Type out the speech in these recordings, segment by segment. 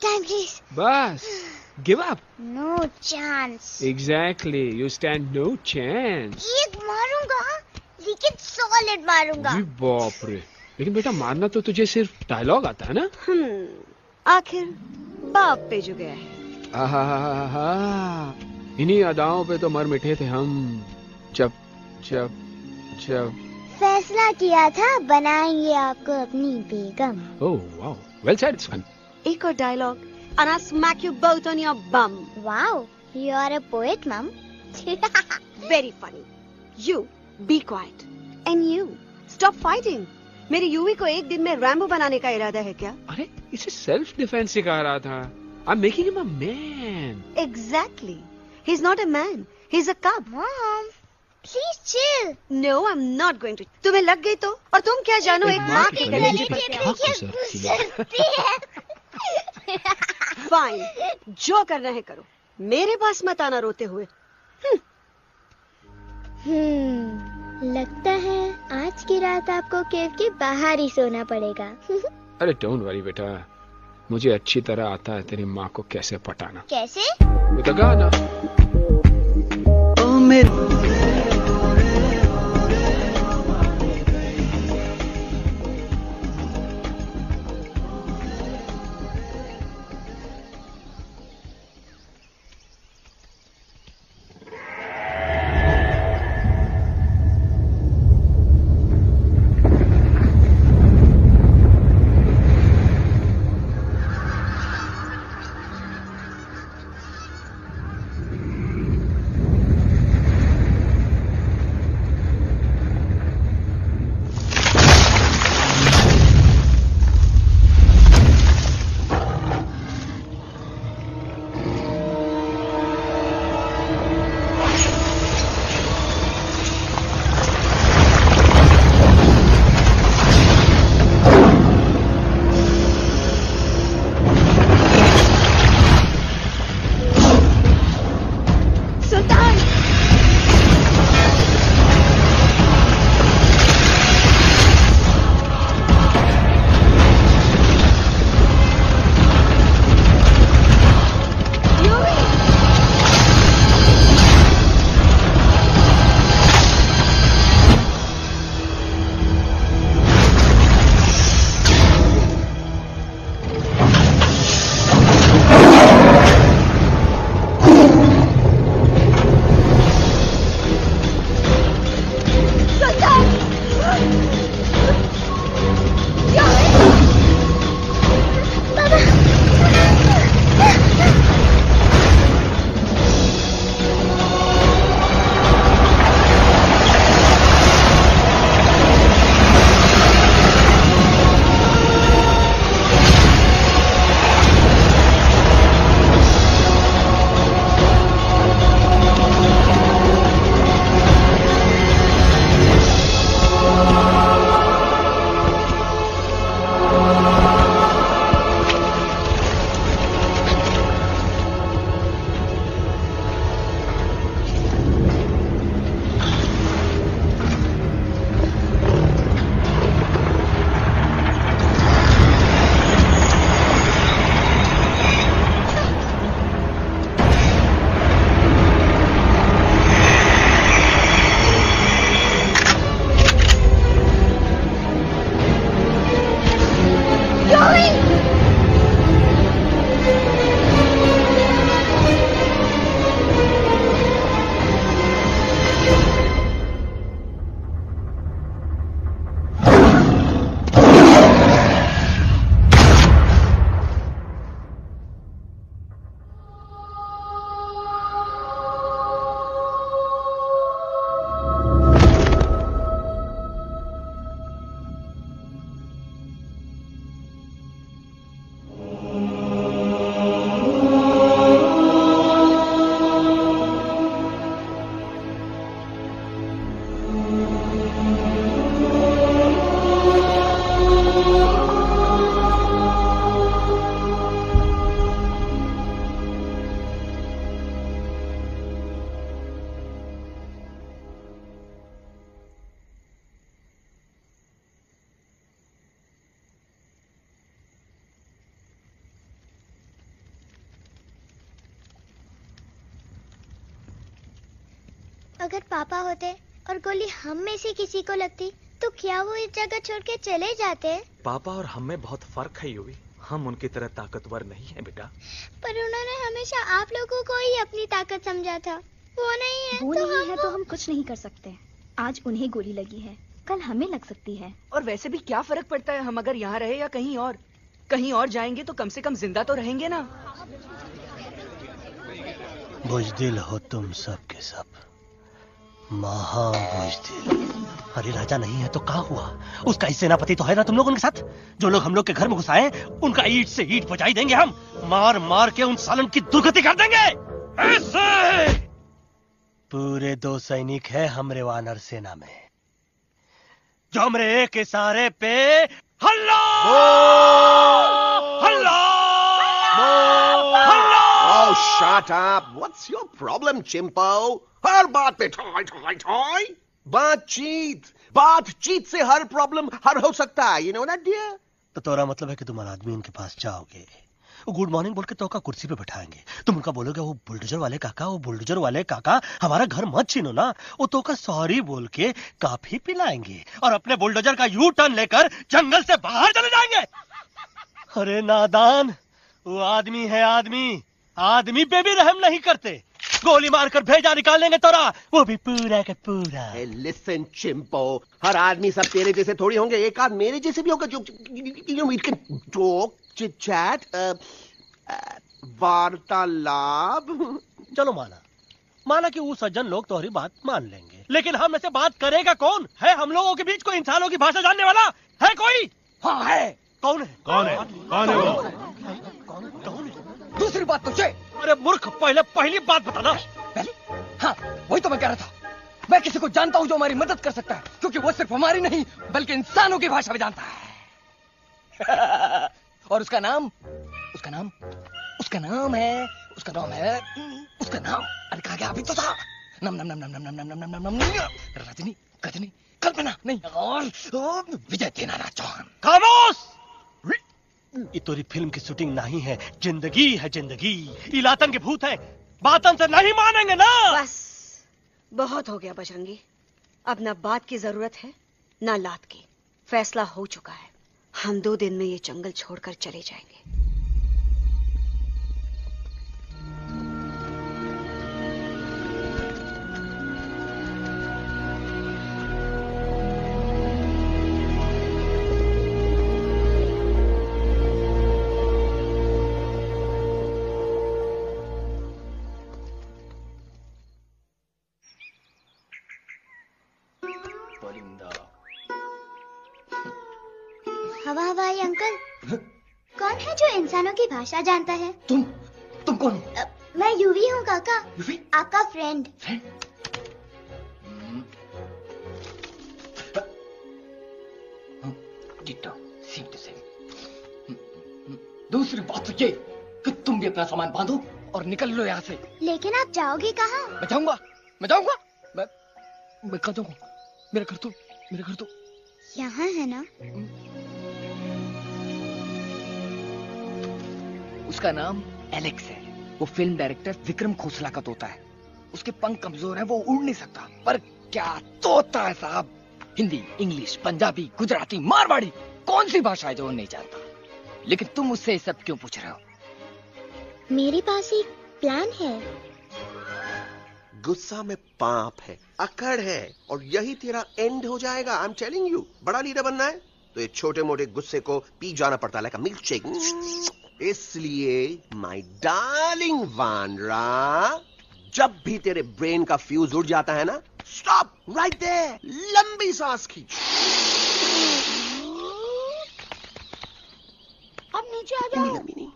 Time please. बस give up. No chance. Exactly, you stand no chance. एक मारूंगा, लेकिन solid मारूंगा. जी बाप रे, लेकिन बेटा मारना तो तुझे सिर्फ डायलॉग आता है ना? आखिर बाप पे जो गया है। आहा, इन्हीं अदाओं पे तो मर मिटे थे हम जब जब जब फैसला किया था बनाएंगे आपको अपनी बेगम। Oh wow, well said, it's fun. एक और dialogue and I'll smack you both on your bum. Wow, you are a poet, Mom. Very funny. You be quiet and you stop fighting. मेरी यूवी को एक दिन में Rambo बनाने का इरादा है क्या? अरे इसे सेल्फ डिफेंस सिखा रहा था। I'm making him a man. Exactly. He's not a man. He's a cub. Mom, please chill. No, I'm not going to. तुम्हें लग गई तो? और तुम क्या जानो एक माँ के कलेजे पर क्या? Fine. जो करना है करो। मेरे पास मत आना रोते हुए। लगता है आज की रात आपको केव के बाहर ही सोना पड़ेगा। अरे डोंट वरी बेटा, मुझे अच्छी तरह आता है तेरी माँ को कैसे पटाना। कैसे? With a गाना। ओ मेरे अगर पापा होते और गोली हम में से किसी को लगती तो क्या वो इस जगह छोड़ के चले जाते? पापा और हम में बहुत फर्क है यूवी। हम उनकी तरह ताकतवर नहीं है बेटा। पर उन्होंने हमेशा आप लोगों को ही अपनी ताकत समझा था। वो नहीं है वो तो नहीं है तो हम कुछ नहीं कर सकते। आज उन्हें गोली लगी है, कल हमें लग सकती है। और वैसे भी क्या फर्क पड़ता है हम अगर यहाँ रहे या कहीं और? कहीं और जाएंगे तो कम से कम जिंदा तो रहेंगे ना। बुज़दिल हो तुम सब के सब, महाबुज़दिल। अरे राजा नहीं है तो क्या हुआ? उसका ही सेनापति तो है ना तुम लोगों के साथ। जो लोग हम लोग के घर में घुस आए उनका ईंट से ईंट बजाई देंगे हम। मार मार के उन सालन की दुर्गति कर देंगे ऐसे। पूरे 2 सैनिक है हमरे वानर सेना में जो हमरे एक इशारे पे हल्ला हल्ला हल्ला। Oh, shut up! What's your problem, Chimpo? हर बात पे ठोय ठोय ठोय। बातचीत से हर प्रॉब्लम हल हो सकता है। You know that, dear? तो तोरा मतलब है कि तुम आदमी उनके पास जाओगे, गुड मॉर्निंग बोल के तो का कुर्सी पे बैठाएंगे। तुम उनका बोलोगे वो बुलडोजर वाले काका हमारा घर मत छीनो ना। वो तो का सॉरी बोल के काफी पिलाएंगे और अपने बुलडोजर का यू टर्न लेकर जंगल से बाहर चले जाएंगे। अरे नादान, वो आदमी है आदमी पे भी रहम नहीं करते। गोली मारकर भेजा निकाल लेंगे तोरा, वो भी पूरा का पूरा। Hey, listen, Chimpo. हर आदमी सब तेरे जैसे थोड़ी होंगे। एक आध मेरे जैसे भी होगा जो we can talk, chit chat, वार्तालाप। चलो माना कि वो सज्जन लोग तुम्हारी बात मान लेंगे, लेकिन हम में से बात करेगा कौन? है हम लोगों के बीच कोई इंसानों की भाषा जानने वाला है कोई? हाँ है। कौन है वो? दूसरी बात तुझे। अरे मूर्ख, पहली बात बताना। पहले? हाँ, वही तो मैं कह रहा था। मैं किसी को जानता हूँ जो हमारी मदद कर सकता है, क्योंकि वो सिर्फ हमारी नहीं बल्कि इंसानों की भाषा भी जानता है। और उसका नाम है अरे कहा गया अभी तो था। नम रजनी गजनी कल्पना नहीं और विजय देनाराज चौहान। खामोश! ये तोरी फिल्म की शूटिंग नहीं है, जिंदगी है जिंदगी। इलातन के भूत है, बातन से नहीं मानेंगे ना। बस बहुत हो गया बजरंगी। अब ना बात की जरूरत है ना लात की। फैसला हो चुका है। हम 2 दिन में ये जंगल छोड़कर चले जाएंगे। हवाई अंकल, कौन है जो इंसानों की भाषा जानता है? तुम कौन हो? मैं यूवी हूँ काका। यूवी? आपका फ्रेंड। दूसरी बात तो ये कि तुम भी अपना सामान बांधो और निकल लो यहाँ से। लेकिन आप जाओगे कहाँ? मैं जाऊंगा। मैं कहाँ जाऊंगा? मेरा घर तो यहाँ है ना? उसका नाम एलेक्स है। वो फिल्म डायरेक्टर विक्रम खोसला का तोता है। उसके पंख कमजोर हैं, वो उड़ नहीं सकता। पर क्या तोता है साहब। हिंदी, इंग्लिश, पंजाबी, गुजराती, मारवाड़ी, कौन सी भाषा है जो वो नहीं जानता। लेकिन तुम उससे ये सब क्यों पूछ रहे हो? मेरे पास एक प्लान है। गुस्सा में पाप है, अकड़ है, और यही तेरा एंड हो जाएगा। आई एम टेलिंग यू। बड़ा लीडर बनना है तो ये छोटे मोटे गुस्से को पी जाना पड़ता है, लाइक अ मिल्क शेक। इसलिए माय डार्लिंग वानरा, जब भी तेरे ब्रेन का फ्यूज उड़ जाता है ना, स्टॉप राइट देयर, लंबी सांस खींच। अब नीचे आ जाओ। लंबी नहीं।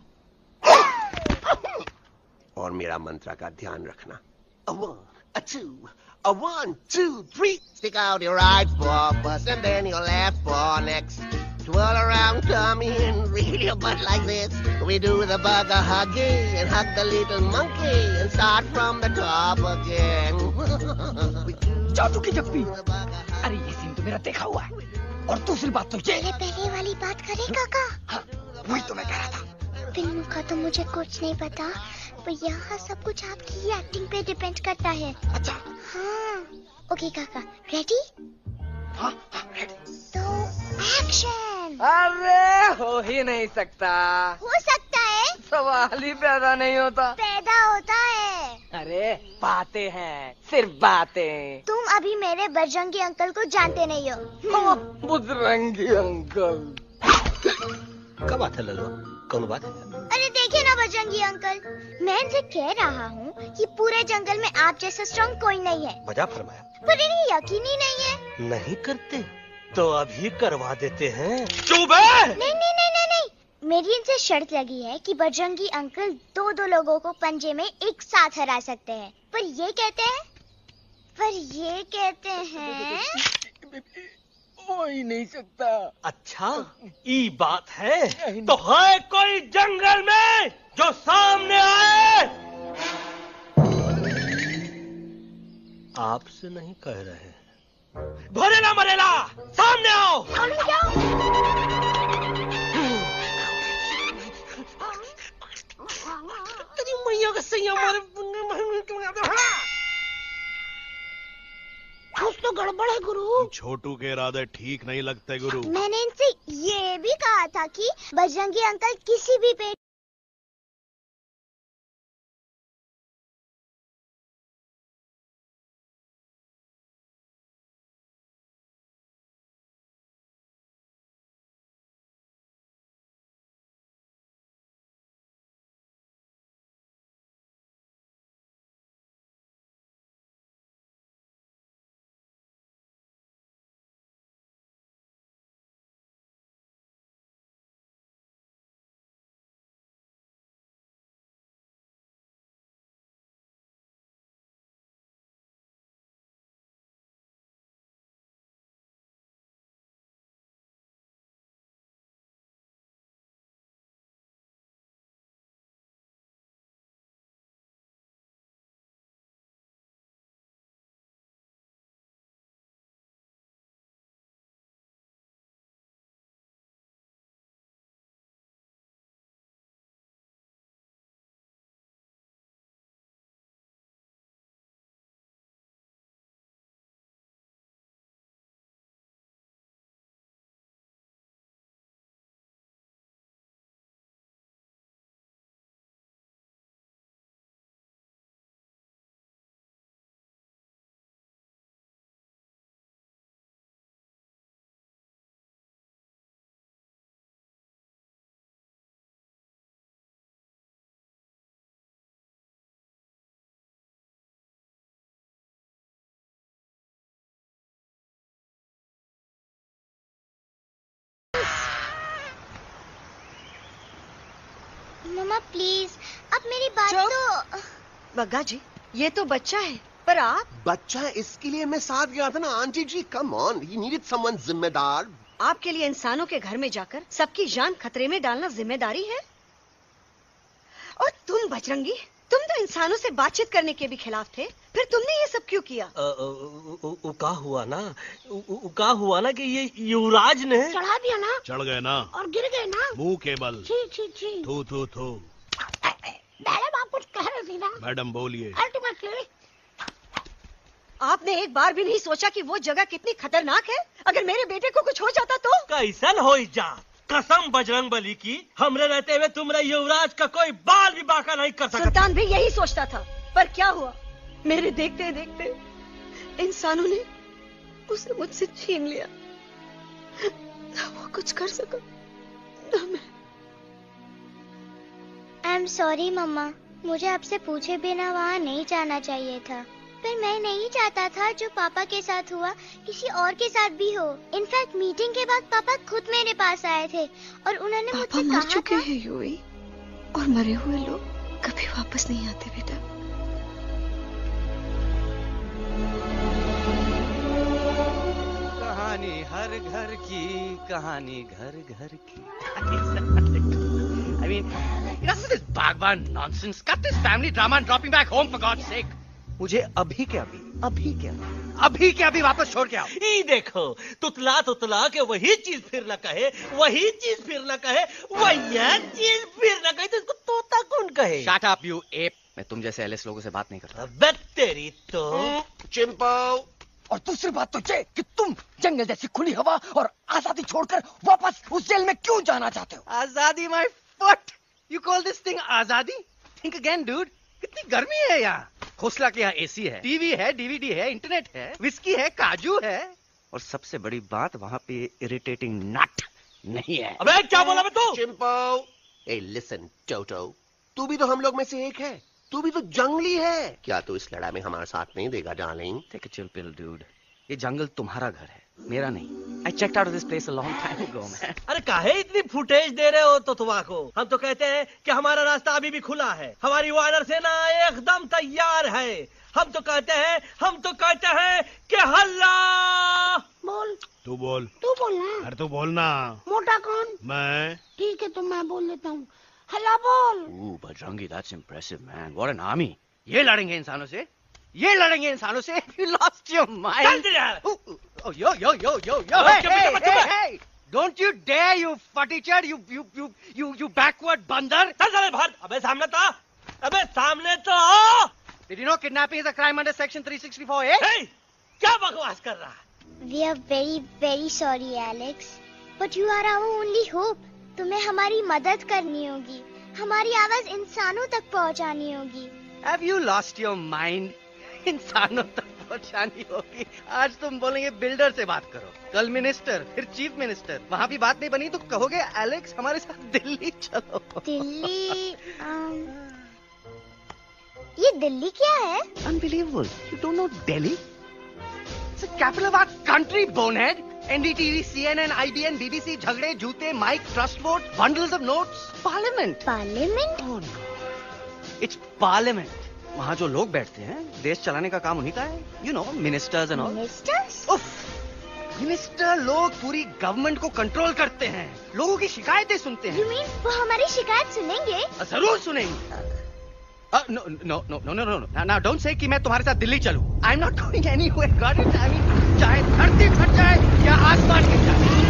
और मेरा मंत्र का ध्यान रखना। A 1, a 2, a 1, 2, 3. Stick out your right paw first and then your left paw next. Twirl around, tummy, and reel your butt like this. We do the bugger hugging and hug the little monkey and start from the top again. जादू की जप्पी। अरे ये scene तो मेरा देखा हुआ है। और दूसरी बात तो ये। पहले वाली बात करें काका? हाँ, वही तो मैं कह रहा था। फिल्म का तो मुझे कुछ नहीं पता, पर यहाँ सब कुछ आपकी ही एक्टिंग पे डिपेंड करता है। अच्छा। हाँ। ओके काका, रेडी? हाँ रेडी। तो एक्शन। अरे हो ही नहीं सकता। हो सकता है। सवाल ही पैदा नहीं होता। पैदा होता है। अरे बातें हैं, सिर्फ बातें। तुम अभी मेरे बजरंगी अंकल को जानते नहीं हो। बजरंगी अंकल। क्या बात है लल्लू, कौन बात है? अरे देखिए ना बजरंगी अंकल, मैं इनसे कह रहा हूँ कि पूरे जंगल में आप जैसा स्ट्रॉन्ग कोई नहीं है। बजा फरमाया। पर इन्हें यकीन ही नहीं है। नहीं करते तो अभी करवा देते हैं। चुप है। नहीं नहीं नहीं नहीं नहीं, मेरी इनसे शर्त लगी है कि बजरंगी अंकल दो लोगों को पंजे में एक साथ हरा सकते हैं। पर ये कहते हैं हो ही नहीं सकता। अच्छा ये बात है तो है कोई जंगल में जो सामने आए? आपसे नहीं कह रहे, भरेला मरेला सामने आओ। मैया का सही हमारे कुछ तो गड़बड़ है गुरु। छोटू के इरादे ठीक नहीं लगते गुरु। मैंने इनसे ये भी कहा था कि बजरंगी अंकल किसी भी पेड़ मम्मा प्लीज, अब मेरी बात तो। बग्गा जी, ये तो बच्चा है, पर आप? बच्चा है इसके लिए मैं साथ गया था ना aunty ji. Come on, he needed someone जिम्मेदार। आपके लिए इंसानों के घर में जाकर सबकी जान खतरे में डालना जिम्मेदारी है? और तुम बजरंगी, तुम तो इंसानों से बातचीत करने के भी खिलाफ थे, फिर तुमने ये सब क्यों किया? का हुआ ना कि ये युवराज ने चढ़ा दिया ना, चढ़ गए ना और गिर गए ना। मुंह के बल। छी। थू थू थू। मैडम आप कुछ कह रही थी ना। मैडम बोलिए। अल्टीमेटली आपने एक बार भी नहीं सोचा कि वो जगह कितनी खतरनाक है? अगर मेरे बेटे को कुछ हो जाता तो? कैसन हो जा, कसम बजरंग बली की, हमरे रहते हुए तुमरे युवराज का कोई बाल भी बाका नहीं कर सकता। सुल्तान भी यही सोचता था, पर क्या हुआ, मेरे देखते देखते इंसानों ने उसे मुझसे छीन लिया। ना वो कुछ कर सका, ना मैं। आई एम सॉरी मम्मा, मुझे आपसे पूछे बिना वहाँ नहीं जाना चाहिए था। पर मैं नहीं चाहता था जो पापा के साथ हुआ किसी और के साथ भी हो। इनफैक्ट मीटिंग के बाद पापा खुद मेरे पास आए थे और उन्होंने मुझसे कहा मर चुके हैं यूई, और मरे हुए लोग कभी वापस नहीं आते बेटा। कहानी हर घर की, कहानी घर घर की। I mean, enough of this Bhagwan nonsense. Cut this family drama and drop me back home for God's sake. मुझे अभी के अभी वापस छोड़ के आओ। ये देखो, तुतला के वही चीज फिर न कहे, वही चीज फिर न कहे, वही चीज फिर न कहे, तो इसको तोता कौन कहे? Shut up, you ape. मैं तुम जैसे एलिस लोगों से बात नहीं करता। बट तेरी तो। चिंपो, और दूसरी बात तो ये कि तुम जंगल जैसी खुली हवा और आजादी छोड़कर वापस उस जेल में क्यों जाना चाहते हो? आजादी my foot, you call this thing आजादी? थिंक अगेन डूड, कितनी गर्मी है यहाँ। खोसला के यहाँ एसी है, टीवी है, डीवीडी है, इंटरनेट है, विस्की है, काजू है, और सबसे बड़ी बात वहाँ पे इरिटेटिंग नट नहीं है। अबे क्या बोला बे तू? चिंपो, ए लिसन टोटो, तू भी तो हम लोग में से एक है, तू भी तो जंगली है। क्या तू इस लड़ाई में हमारा साथ नहीं देगा darling? Take a chill pill dude, ये जंगल तुम्हारा घर है, मेरा नहीं। I checked out of this place a long time ago man. अरे काहे इतनी फुटेज दे रहे हो तो तुवा को? हम तो कहते हैं कि हमारा रास्ता अभी भी खुला है, हमारी वानर सेना एकदम तैयार है। हम तो कहते हैं कि हल्ला। बोल, तू बोल ना। अरे तू बोलना। मोटा कौन? मैं। ठीक है तो मैं बोल लेता हूँ। हल्ला बोल। Oh Bajrangi, that's impressive man, what an army. ये लड़ेंगे इंसानों से, ये लड़ेंगे इंसानों से। You lost your mind. Oh, yo. Hey. Don't you dare, you fatichard, you backward बंदर. चल बाहर। अबे सामने तो आओ। Did you know kidnapping is a crime under section 364A? Hey, क्या बकवास कर रहा है? We are very, very sorry, Alex. But you are our only hope. तुम्हें हमारी मदद करनी होगी, हमारी आवाज इंसानों तक पहुंचानी होगी। Have you lost your mind? इंसानों तक पहुंचानी होगी। आज तुम बोलेंगे बिल्डर से बात करो, कल मिनिस्टर, फिर चीफ मिनिस्टर, वहाँ भी बात नहीं बनी तो कहोगे एलेक्स हमारे साथ दिल्ली चलो। दिल्ली? ये दिल्ली क्या है? Unbelievable. You don't know Delhi? It's the capital of our country, bonehead. NDTV, CNN, IBN, BBC, झगड़े, जूते, mike, trust vote, bundles of notes. Parliament. Parliament? Oh no. It's Parliament. वहाँ जो लोग बैठते हैं, देश चलाने का काम उन्हीं का है। You know, ministers and all. Ministers? उफ, मिनिस्टर लोग पूरी गवर्नमेंट को कंट्रोल करते हैं, लोगों की शिकायतें सुनते हैं। You mean वो हमारी शिकायत सुनेंगे? जरूर सुनेंगे। No. Now don't say कि मैं तुम्हारे साथ दिल्ली चलूं. I'm not going anywhere. Got it? I mean, चाहे धरती फट जाए या आसमान गिर जाए।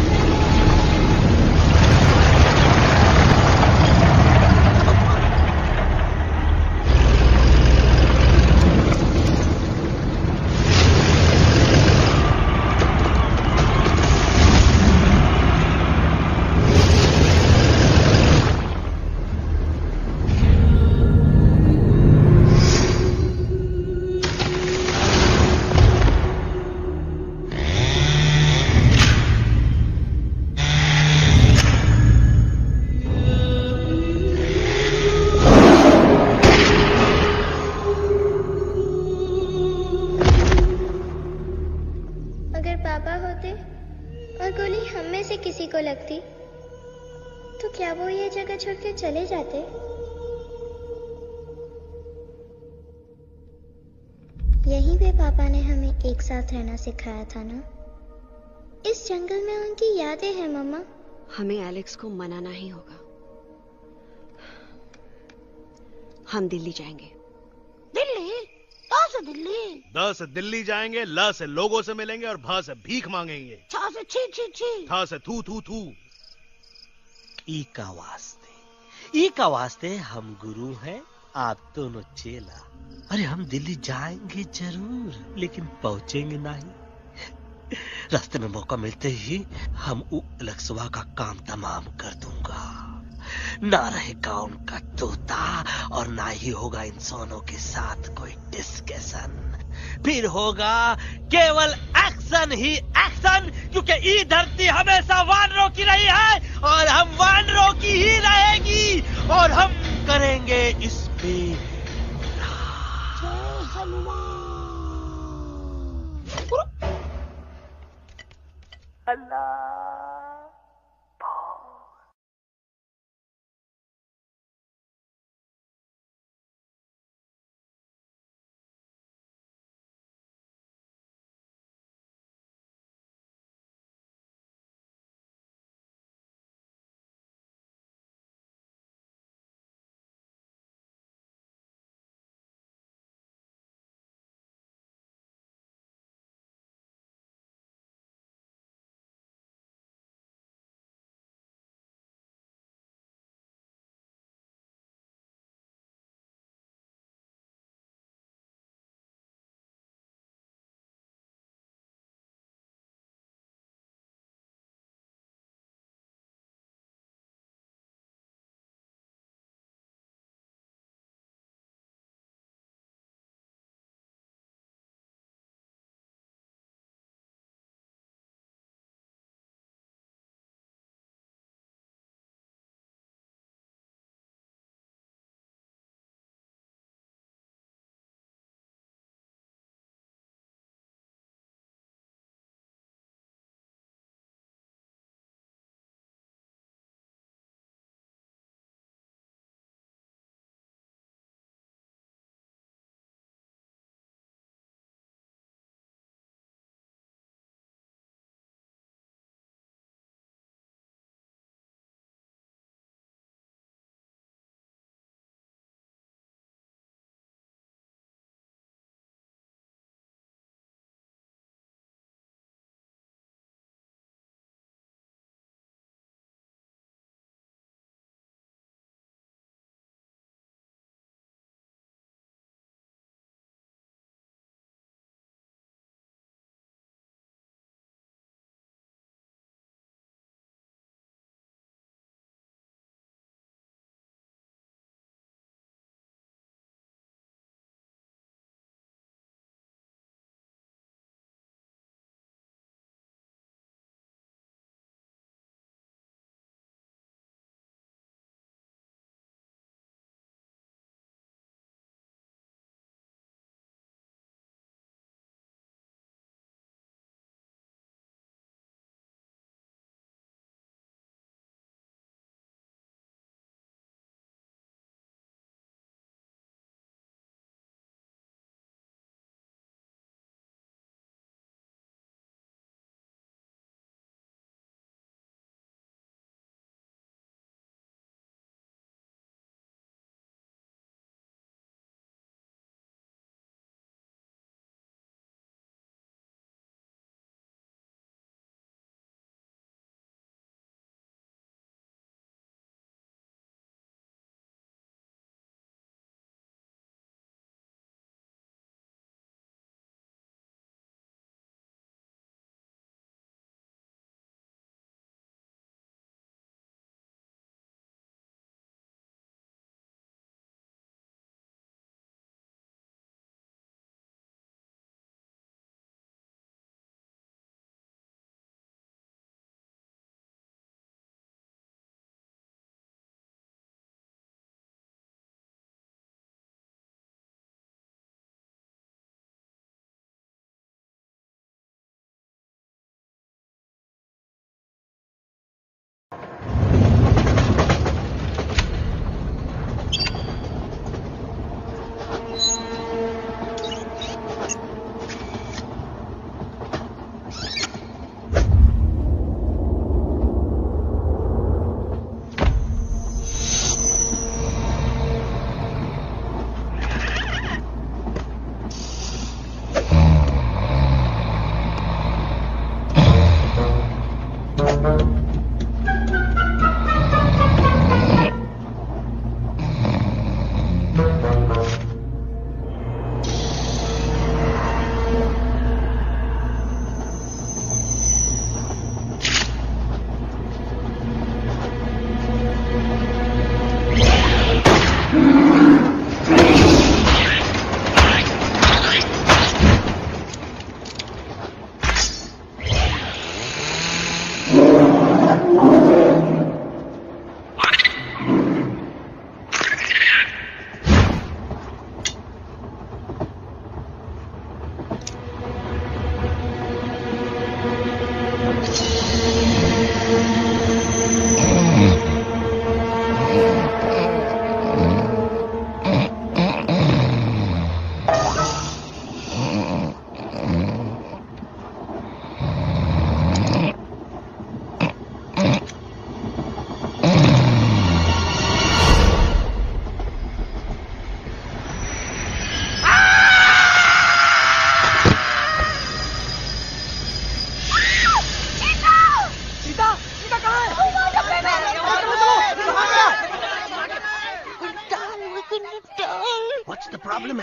लगती तो क्या वो ये जगह छोड़ के चले जाते? यहीं पे पापा ने हमें एक साथ रहना सिखाया था ना। इस जंगल में उनकी यादें हैं मम्मा। हमें एलेक्स को मनाना ही होगा। हम दिल्ली जाएंगे। दिल्ली? कहाँ से दिल्ली? द से दिल्ली जाएंगे, ल से लोगों से मिलेंगे और भ से भीख मांगेंगे, छ से छी छी छी, थ से थू थू थू। ई का वास्ते हम गुरु हैं, आप दोनों चेला। अरे हम दिल्ली जाएंगे जरूर, लेकिन पहुंचेंगे नहीं। रास्ते में मौका मिलते ही हम अलक्सवा का काम तमाम कर दूंगा। ना रहेगा उनका तोता और ना ही होगा इंसानों के साथ कोई डिस्कशन। फिर होगा केवल एक्शन ही एक्शन, क्योंकि ये धरती हमेशा वानरों की रही है और हम वानरों की ही रहेगी और हम करेंगे इस पे अल्लाह।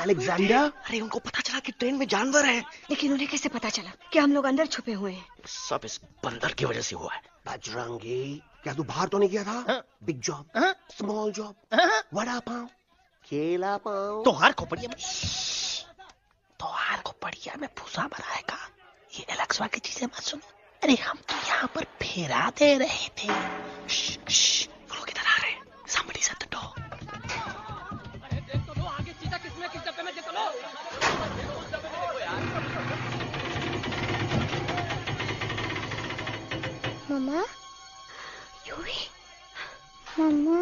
अलेक्जेंडर, अरे उनको पता चला कि ट्रेन में जानवर है। लेकिन उन्हें कैसे पता चला कि हम लोग अंदर छुपे हुए हैं? सब इस बंदर की वजह से हुआ है। बजरंगी, क्या तू बाहर तो नहीं गया था? Big job, small job, vada pav, केला पाव। तोहार खोपड़िया में भूसा बनाएगा। ये एलेक्सा की चीजें मत सुनो। अरे हम तो यहाँ पर फेरा दे रहे थे। वो लोग इधर आ रहे हैं। Somebody's at the door. मम्मा, यूवी, मम्मा।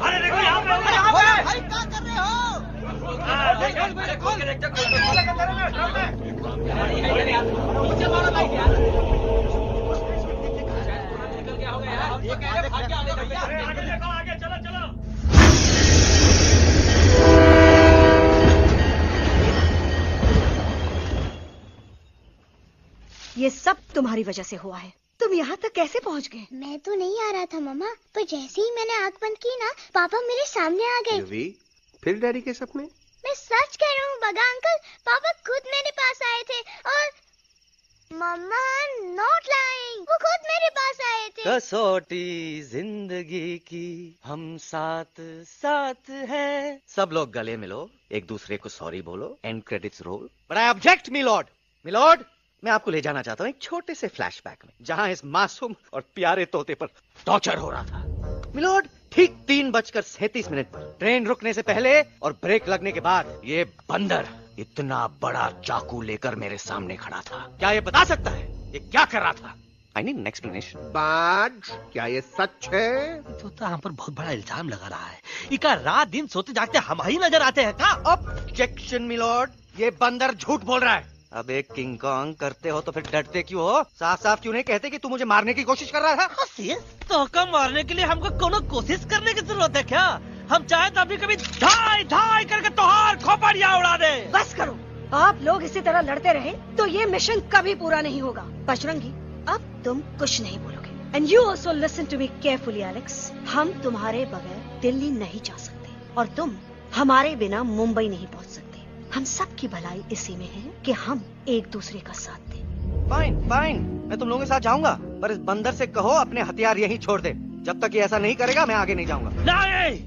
अरे देखो यहाँ पे, भाई क्या कर रहे हो? ये सब तुम्हारी वजह से हुआ है। तुम यहाँ तक कैसे पहुँच गए? मैं तो नहीं आ रहा था मम्मा, पर जैसे ही मैंने आंख बंद की ना, पापा मेरे सामने आ गए। फिर डैडी के सपने? मैं सच कह रहा हूँ बगा अंकल, पापा खुद मेरे पास आए थे और मम्मा नॉट लाइंग, वो खुद मेरे पास आए थे। कसौटी जिंदगी की हम साथ साथ हैं। सब लोग गले मिलो, एक दूसरे को सॉरी बोलो, and credits roll. But I object milord, मैं आपको ले जाना चाहता हूँ एक छोटे से फ्लैशबैक में, जहाँ इस मासूम और प्यारे तोते पर टॉर्चर हो रहा था। मिलॉर्ड, ठीक 3:37 पर ट्रेन रुकने से पहले और ब्रेक लगने के बाद ये बंदर इतना बड़ा चाकू लेकर मेरे सामने खड़ा था। क्या ये बता सकता है ये क्या कर रहा था? I need an explanation. बाज, क्या ये सच है? तो हम पर बहुत बड़ा इल्जाम लगा रहा है। इका रात दिन सोते जागते हम ही नजर आते हैं का? ऑब्जेक्शन मिलॉर्ड, ये बंदर झूठ बोल रहा है। अब एक किंग कॉन्ग करते हो तो फिर डरते क्यों हो? साफ साफ क्यों नहीं कहते कि तू मुझे मारने की कोशिश कर रहा था? तो मारने के लिए हमको कोनो कोशिश करने की जरूरत है क्या? हम चाहे तो अभी कभी धाई धाई करके तोहार खोपड़िया उड़ा दे। बस करो, आप लोग इसी तरह लड़ते रहे तो ये मिशन कभी पूरा नहीं होगा। बजरंगी, अब तुम कुछ नहीं बोलोगे। And you also listen to me carefully Alex. हम तुम्हारे बगैर दिल्ली नहीं जा सकते और तुम हमारे बिना मुंबई नहीं पहुंच सकते। हम सब की भलाई इसी में है कि हम एक दूसरे का साथ दें। फाइन, मैं तुम लोगों के साथ जाऊंगा, पर इस बंदर से कहो अपने हथियार यहीं छोड़ दे। जब तक ये ऐसा नहीं करेगा मैं आगे नहीं जाऊंगा। नहीं,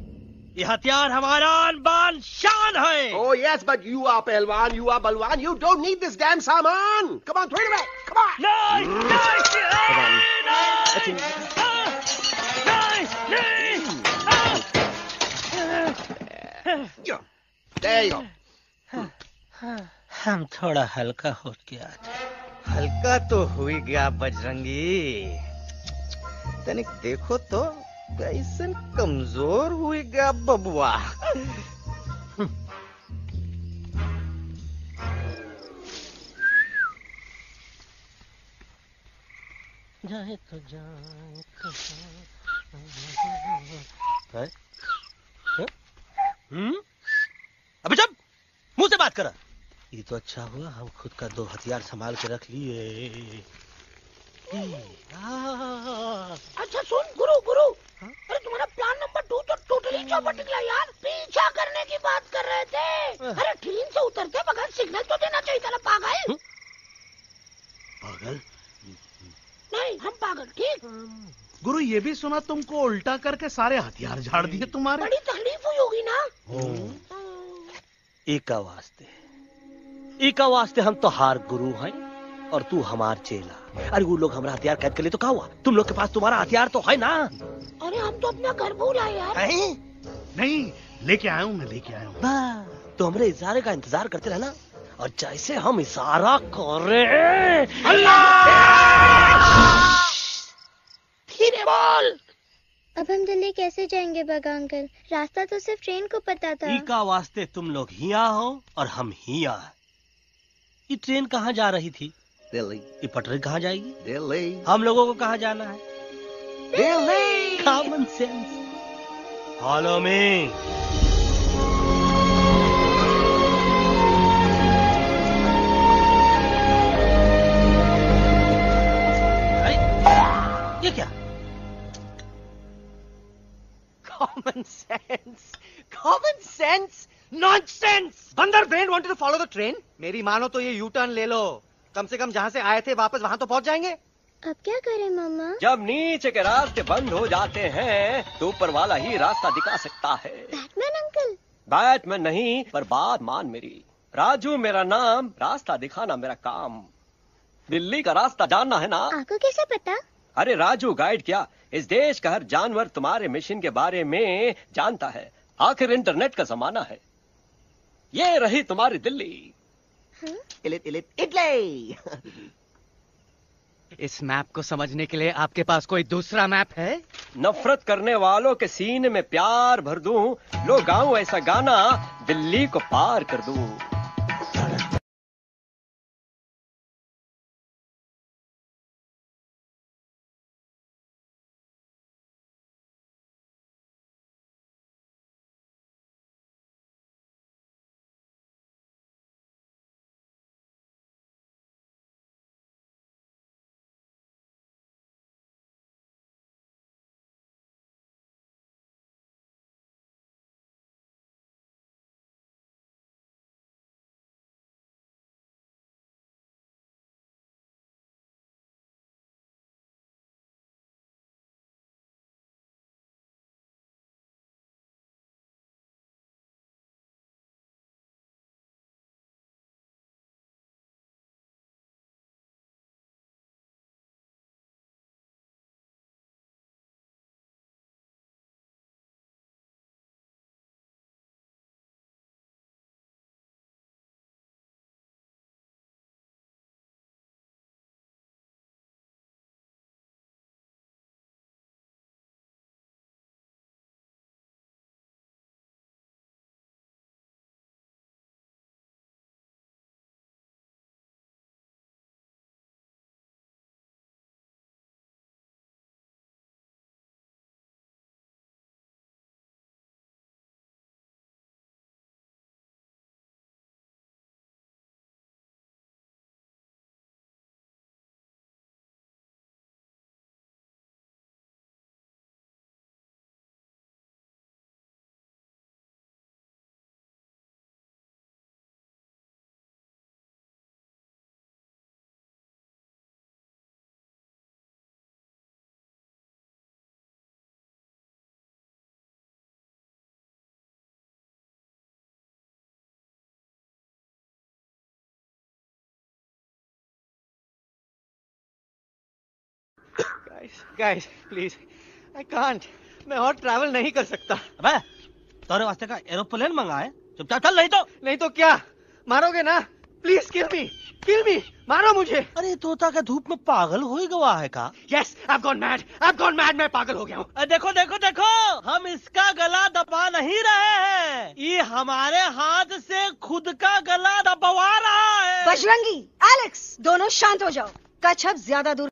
ये हथियार हमारा आन-बान शान है। Oh yes, but you are पहलवान, you are बलवान, you don't need this damn सामान. Come on, throw it away. Come on. नहीं। There you go. हम थोड़ा हल्का हो गया। हल्का तो हुई गया बजरंगी, तनिक देखो तो कैसन कमजोर हुई गया बबुआ। जाए तो जाए अबे जब मुंह से बात कर। ये तो अच्छा हुआ हम खुद का 2 हथियार संभाल के रख लिए। अच्छा सुन गुरु गुरु, अरे तुम्हारा प्लान नंबर 2 तो टोटली चौपट निकला यार। पीछा करने की बात कर रहे थे। अरे ट्रेन से उतरते बगैर सिग्नल तो देना चाहिए था ना पागल। पागल? नहीं हम पागल, ठीक। गुरु ये भी सुना तुमको उल्टा करके सारे हथियार झाड़ दिए तुम्हारे। बड़ी तकलीफ हुई होगी ना। एका वास्ते हम तो हार गुरु हैं और तू हमार चेला। अरे वो लोग हमारा हथियार कैद कर ले तो क्या हुआ? तुम लोग के पास तुम्हारा हथियार तो है ना। अरे हम तो अपना घर भूल आए यार। नहीं लेके आया हूँ, मैं लेके आया हूँ। तो हमारे इशारे का इंतजार करते रहना और जैसे हम इशारा करें धीरे बोल। अब हम दिल्ली कैसे जाएंगे बगा अंकल? रास्ता तो सिर्फ ट्रेन को पता था। एका वास्ते तुम लोग हिया हो और हम हिया। ये ट्रेन कहाँ जा रही थी? दिल्ली। ये पटरी कहाँ जाएगी? दिल्ली। हम लोगों को कहाँ जाना है? Delhi. Common sense. Follow me. ये क्या? Common sense, common sense, nonsense. बंदर brain wanted to follow the train. मेरी मानो तो ये यू टर्न ले लो। कम से कम जहाँ से आए थे वापस वहाँ तो पहुँच जाएंगे। अब क्या करें मामा? जब नीचे के रास्ते बंद हो जाते हैं तो ऊपर वाला ही रास्ता दिखा सकता है। Batman uncle? बैटमैन नहीं, पर बात मान मेरी। राजू मेरा नाम, रास्ता दिखाना मेरा काम। दिल्ली का रास्ता जानना है ना? आपको कैसे पता? अरे राजू गाइड क्या, इस देश का हर जानवर तुम्हारे मिशन के बारे में जानता है। आखिर इंटरनेट का जमाना है। ये रही तुम्हारी दिल्ली। इटली। इस मैप को समझने के लिए आपके पास कोई दूसरा मैप है? नफरत करने वालों के सीने में प्यार भर दूं, लो गाऊं ऐसा गाना, दिल्ली को पार कर दूं। Guys, please, I can't. मैं और ट्रैवल नहीं कर सकता। अबे, तुम्हारे वास्ते का एरोप्लेन मंगाए? चुपचाप चल, नहीं तो क्या? मारोगे ना? प्लीज किल मी, मारो मुझे। अरे तोता के धूप में पागल हो ही गवा है का? Yes, I've gone mad, मैं पागल हो गया हूँ। देखो, हम इसका गला दबा नहीं रहे हैं, ये हमारे हाथ से खुद का गला दबवा रहा है। बजरंगी, एलेक्स, दोनों शांत हो जाओ। कच्छप ज्यादा दूर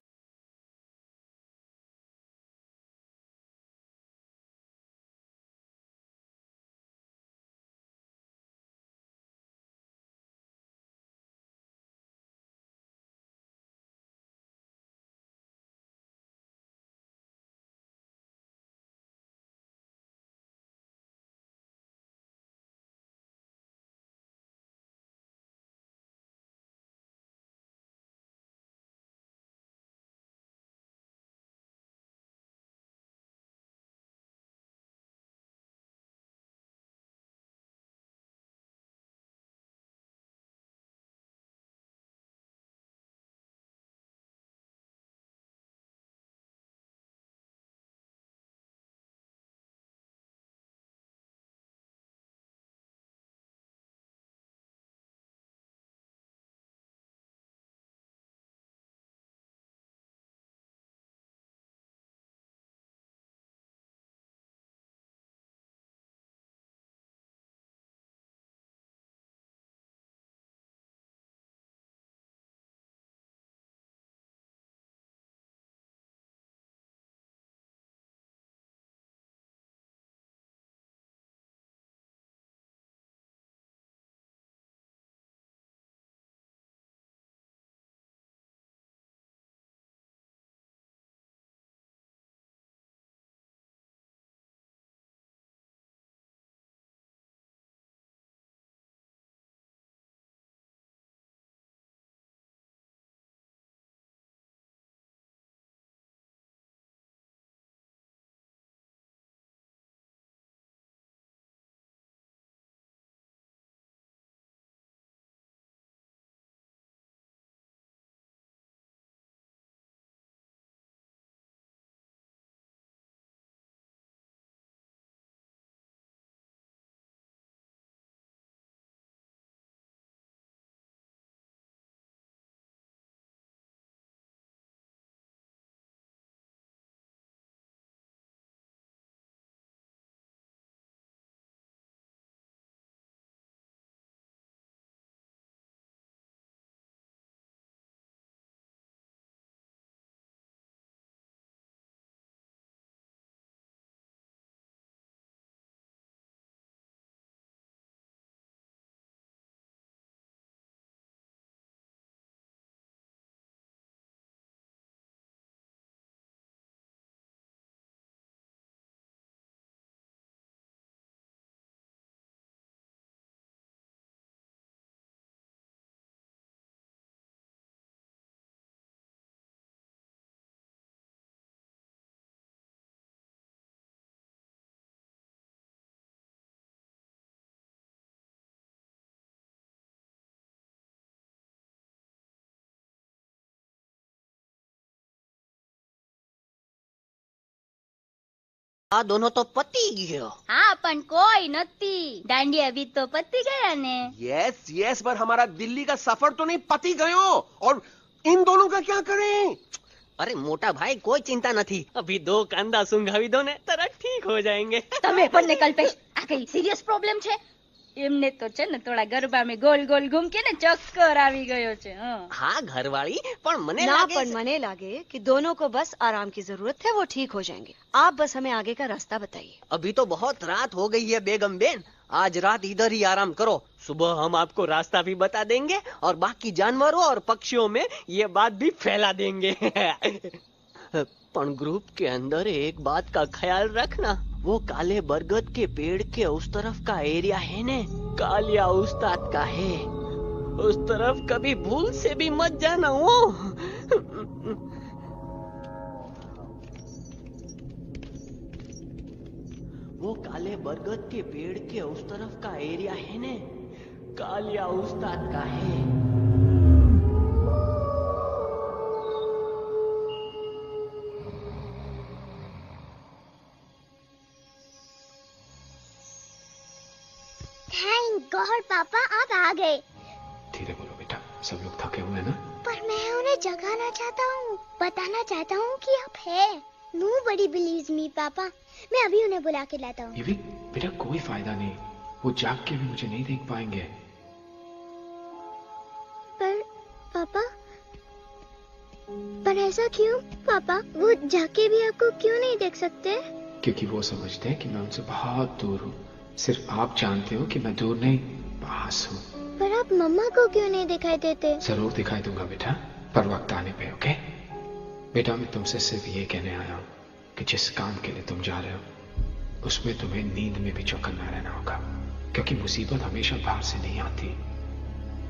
આ દોનો તો પતી ગયો. હા પણ કોઈ નથી. દાંડિયા भी तो पती गया ने. यस यस, पर हमारा दिल्ली का सफर तो नहीं पती गयो. और इन दोनों का क्या करें? अरे मोटा भाई कोई चिंता नहीं, अभी 2 कांदा सुंघावी दो ने तरत ठीक हो जाएंगे. તમે પણ ને કલ્પેશ આ કઈ સિરિયસ પ્રોબ્લેમ છે? એમને તો છે ને થોડા ગરબામાં ગોલ ગોલ ઘૂમ કે ને ચક્કર આવી ગયો છે. हाँ घरवाली, पर मने ना लागे पर मने लागे कि दोनों को बस आराम की जरूरत है, वो ठीक हो जाएंगे. आप बस हमें आगे का रास्ता बताइए. अभी तो बहुत रात हो गई है बेगम बेन, आज रात इधर ही आराम करो. सुबह हम आपको रास्ता भी बता देंगे और बाकी जानवरों और पक्षियों में ये बात भी फैला देंगे. पर ग्रुप के अंदर एक बात का ख्याल रखना, वो काले बरगद के पेड़ के उस तरफ का एरिया है ने कालिया उस्ताद का है. उस तरफ कभी भूल से भी मत जाना. वो काले बरगद के पेड़ के उस तरफ का एरिया है ने कालिया उस्ताद का है. थैंक गॉड पापा आप आ गए. धीरे बोलो बेटा, सब लोग थके हुए हैं ना. पर मैं उन्हें जगाना चाहता हूँ, बताना चाहता हूँ कि आप है. Nobody believes me पापा. मैं अभी उन्हें बुला के लाता हूँ. ये भी बेटा कोई फायदा नहीं, वो जाग के भी मुझे नहीं देख पाएंगे. पर ऐसा क्यों पापा? वो जाग के भी आपको क्यों नहीं देख सकते? क्योंकि वो समझते हैं कि मैं उनसे बहुत दूर हूँ. सिर्फ आप जानते हो कि मैं दूर नहीं, पास हूँ. पर आप मम्मा को क्यों नहीं दिखाई देते? जरूर दिखाई दूंगा बेटा, पर वक्त आने पे. ओके बेटा, मैं तुमसे सिर्फ ये कहने आया हूँ कि जिस काम के लिए तुम जा रहे हो उसमें तुम्हें नींद में भी चौकन्ना रहना होगा. क्योंकि मुसीबत हमेशा बाहर से नहीं आती,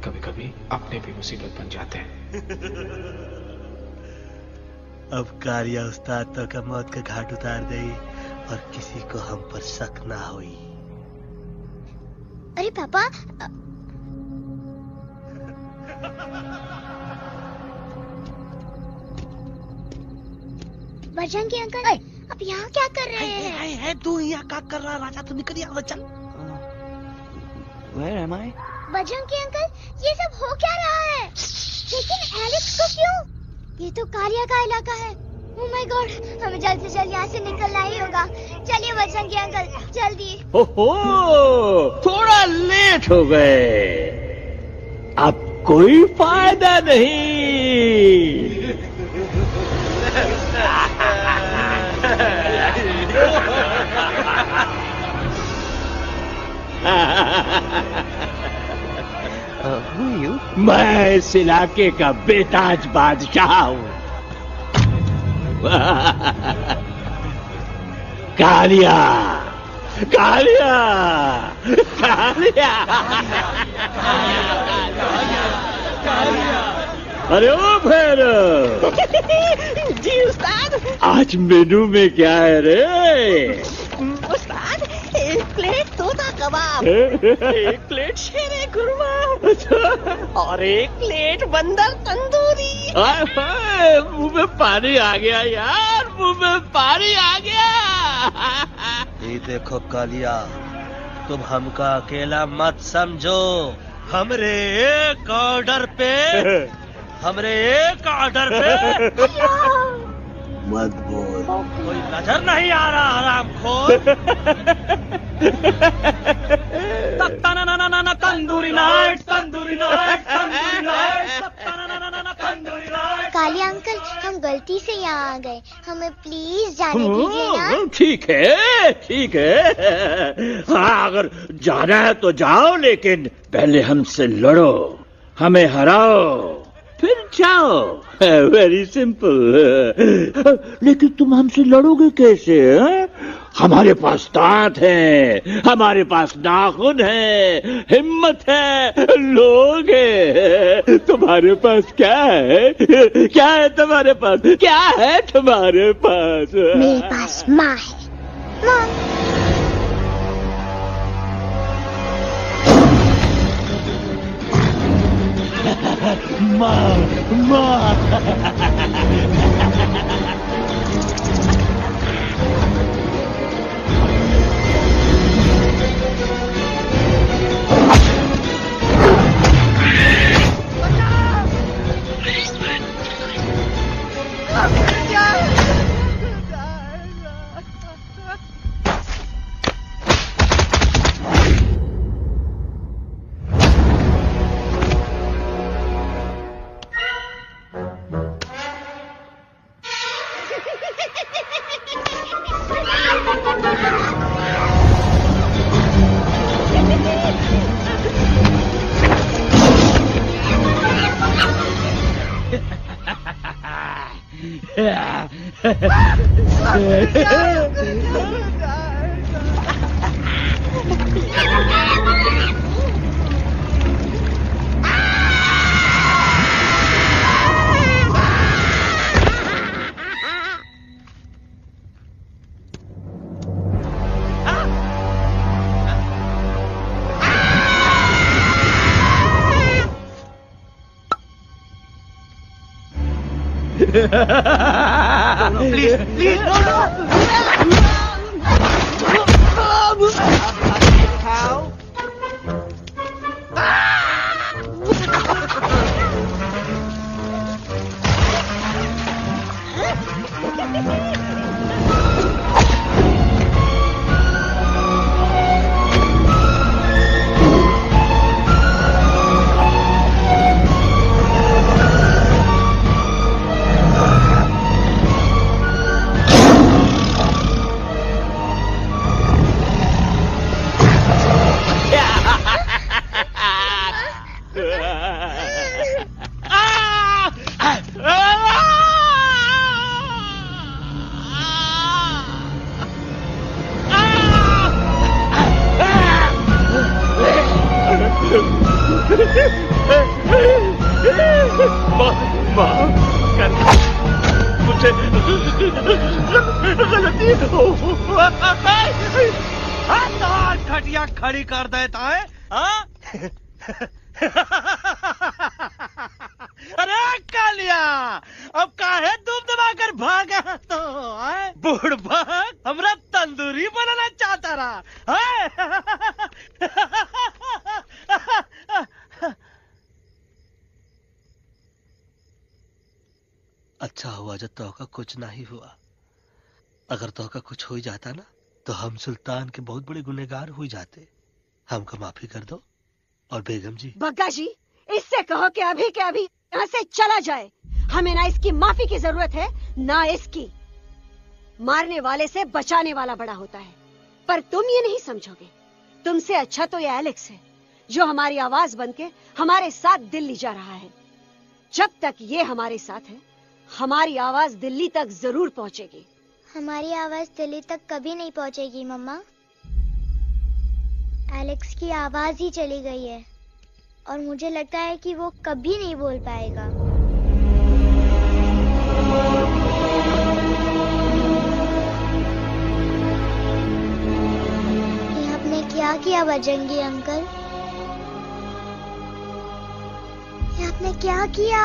कभी कभी अपने भी मुसीबत बन जाते हैं. अब कालिया उस्ताद तो का मौत का घाट उतार गई और किसी को हम पर शक ना हुई. अरे पापा बजरंगी अंकल, अब यहाँ क्या कर रहे हैं? है तू यहाँ क्या कर रहा? राजा तू निकल यहाँ, चल. Where am I? Bajrangi uncle, ये सब हो क्या रहा है? लेकिन एलेक्स को क्यों? ये तो कालिया का इलाका है. ओह माय गॉड, हमें जल्द से जल्द यहाँ से निकलना ही होगा. चलिए बजरंगी अंकल, जल्दी. ओहो, थोड़ा लेट हो गए. अब कोई फायदा नहीं. Who are you? मैं इस इलाके का बेताज बादशाह हूँ. कालिया, कालिया, कालिया. अरे ओ भैरव. जी उस्ताद. आज मेनू में क्या है रे? उस्ताद, 1 प्लेट तोता कबाब, 1 प्लेट शेरे कुरमा और 1 प्लेट बंदर तंदूरी. मुंह में पानी आ गया यार, मुंह में पानी आ गया. ये देखो कालिया, तुम हमका अकेला मत समझो. हमरे एक ऑर्डर पे मत बोल. कोई नजर नहीं आ रहा हरामखोर. Tandoori night, tandoori night, tandoori night, tandoori night. Kaliya uncle, हम गलती से यहाँ आ गए, हमें प्लीज जाने दीजिए ना. ठीक है, ठीक है. हाँ, अगर जाना है तो जाओ, लेकिन पहले हमसे लड़ो, हमें हराओ, फिर जाओ. Very simple. लेकिन तुम हमसे लड़ोगे कैसे? हमारे पास दांत है, हमारे पास नाखून है, हिम्मत है, लोग है. तुम्हारे पास क्या है? क्या है तुम्हारे पास? क्या है तुम्हारे पास? मेरे पास माँ है. माँ, माँ. प्लीज प्लीज खटिया खड़ी कर देता है अरे कालिया अब काहे तुम दबाकर भागा तो बुढ़बा हमरा तंदूरी बनाना चाहता रहा अच्छा हुआ जब तोहका कुछ नहीं हुआ। अगर तोहका कुछ हो जाता ना तो हम सुल्तान के बहुत बड़े गुनहगार हो जाते। हमको माफी कर दो। और बेगम जी, बग्गा जी, इससे कहो कि अभी के अभी यहाँ से चला जाए। हमें ना इसकी माफी की जरूरत है ना इसकी। मारने वाले से बचाने वाला बड़ा होता है, पर तुम ये नहीं समझोगे। तुमसे अच्छा तो ये एलेक्स है जो हमारी आवाज बनके हमारे साथ दिल्ली जा रहा है। जब तक ये हमारे साथ है हमारी आवाज दिल्ली तक जरूर पहुंचेगी। हमारी आवाज दिल्ली तक कभी नहीं पहुंचेगी मम्मा। एलेक्स की आवाज ही चली गई है और मुझे लगता है कि वो कभी नहीं बोल पाएगा। ये आपने क्या किया बजरंगी अंकल? ये आपने क्या किया?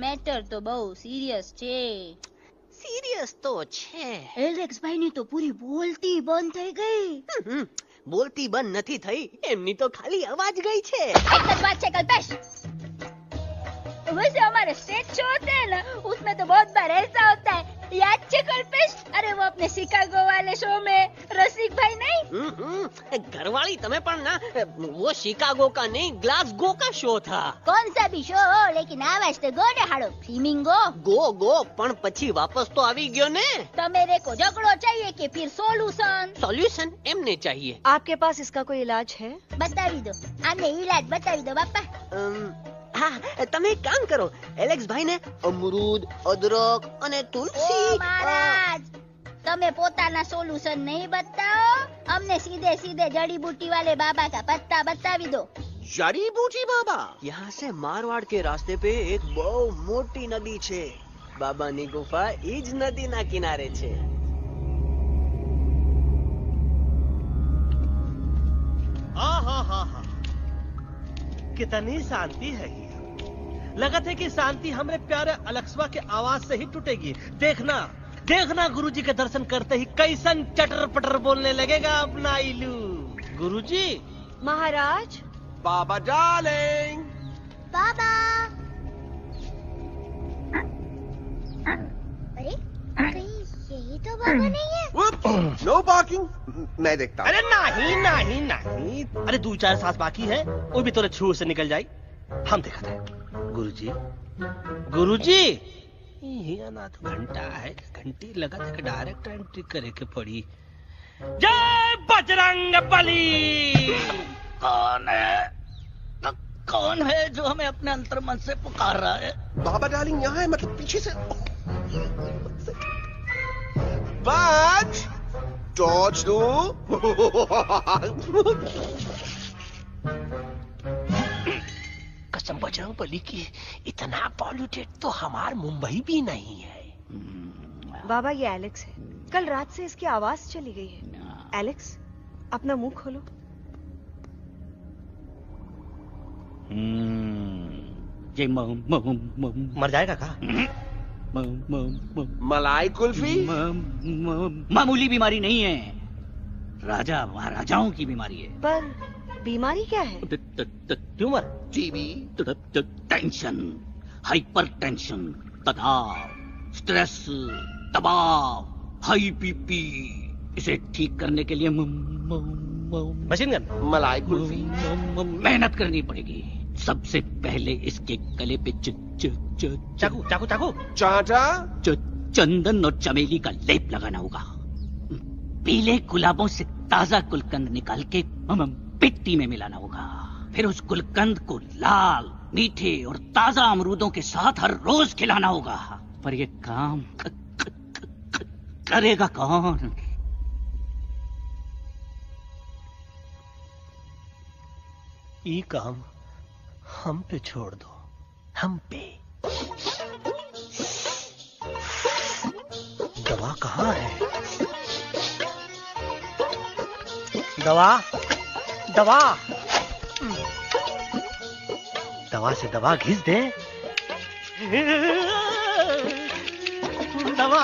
મેટર તો બહુ સિરિયસ છે. સિરિયસ તો છે. એલેક્સ ભાઈ ની તો પૂરી બોલતી બંધ થઈ ગઈ. બોલતી બંધ નથી થઈ, એમની તો ખાલી અવાજ ગઈ છે. એક જ વાત છે કલ્પેશ, वैसे हमारे स्टेज शो होते हैं ना उसमें तो बहुत बार ऐसा होता है, याद है कल्पेश? अरे वो अपने शिकागो वाले शो में रसिक भाई नहीं? घरवाली तमें पण ना, वो शिकागो का नहीं ग्लासगो का शो था. कौन सा भी शो हो लेकिन आवाज तो गो ने हाड़ो. फ्लेमिंगो गो पण પછી वापस तो આવી ગયો ने. तो मेरे को झगड़ो चाहिए कि फिर सॉल्यूशन एमने चाहिए. आपके पास इसका कोई इलाज है? बतावी दो, आने इलाज बतावी दो बापा. हाँ, તમે એક કામ કરો, એલેક્સ ભાઈ ને અમરૂદ, અદરક અને તુલસી. ओ महाराज, તમે પોતાના સોલ્યુશન नहीं बताओ, हमने सीधे सीधे जड़ी बूटी वाले बाबा का पत्ता बतावी दो. जड़ी बूटी बाबा? यहाँ से मारवाड़ के रास्ते पे एक बहु मोटी नदी छे. बाबानी गुफा इज नदी ना किनारे छे. हाँ, कितनी शांति है ये। लगत है कि शांति हमरे प्यारे अलेक्सवा के आवाज से ही टूटेगी। देखना देखना गुरुजी के दर्शन करते ही कैसन चटर पटर बोलने लगेगा अपना इलू। गुरुजी। महाराज। बाबा डार्लिंग। बाबा। अरे कहीं यही तो बाबा नहीं है। No parking. मैं देखता हूँ। अरे नहीं नहीं नहीं, अरे 2-4 सांस बाकी है, वो भी तो छू से निकल जाए। हम देखा था। गुरुजी गुरुजी ना तो घंटा है, घंटी लगा था, डायरेक्ट एंट्री करे के पड़ी। जय बजरंग बली। कौन है जो हमें अपने अंतर्मन से पुकार रहा है? बाबा डार्लिंग यहाँ है, मतलब पीछे से। बाज टॉर्च दो। कसम बजरंग बली की, इतना पॉल्यूटेड तो हमार मुंबई भी नहीं है। बाबा ये एलेक्स है, कल रात से इसकी आवाज चली गई है। एलेक्स अपना मुंह खोलो। ये मर जाएगा का? मलाई कुल्फी? मामूली बीमारी नहीं है, राजा महाराजाओं की बीमारी है। पर बीमारी क्या है? Tumour, TB, tension, hyper tension, तनाव, स्ट्रेस, दबाव, हाई बीपी। इसे ठीक करने के लिए मशीन गन, मलाई कुल्फी, मेहनत करनी पड़ेगी। सबसे पहले इसके गले पे चाकू चाकू चाकू चाटा, चंदन और चमेली का लेप लगाना होगा। पीले गुलाबों से ताजा गुलकंद निकाल के पिट्टी में मिलाना होगा। फिर उस गुलकंद को लाल, मीठे और ताजा अमरूदों के साथ हर रोज खिलाना होगा। पर ये काम करेगा कौन? ये काम हम पे छोड़ दो, हम पे। दवा कहाँ है? दवा दवा दवा से दवा घिस दे। दवा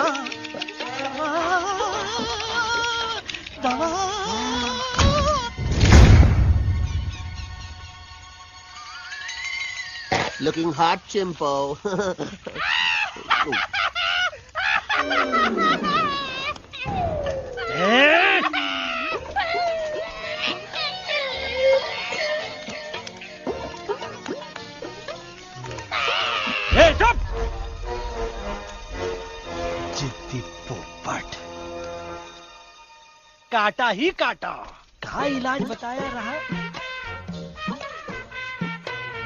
दवा। Looking hot, Chimpo. जिद्दी पोपट, काटा ही काटा। कहाँ इलाज बताया रहा?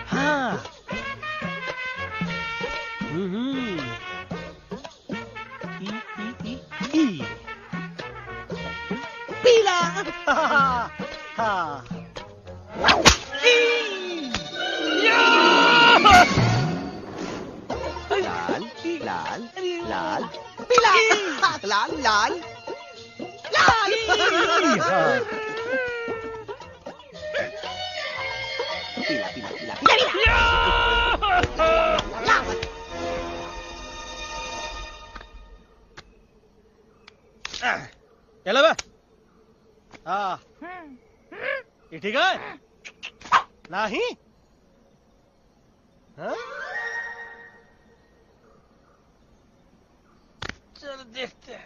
हाँ। पीला। हाँ। लाल लाल लाल पीला, लाल लाल लाल। पीला पीला पीला पीला। चलो बे। हाँ, ये ठीक है? नहीं? हाँ? चलो देखते हैं।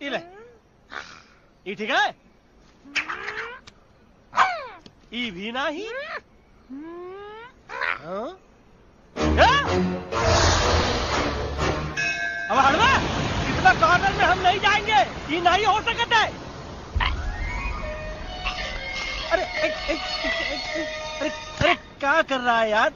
ये ले, ये ठीक है? ये भी नहीं? हाँ? अब हटवा, इतना कॉर्नर में हम नहीं जाएंगे, ये नहीं हो सकता है। अरे अरे अरे क्या कर रहा है यार?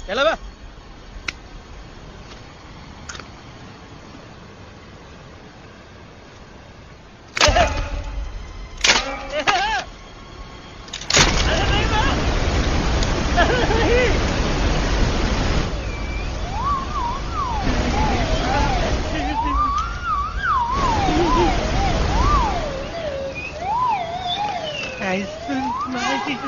चलो बे। Candy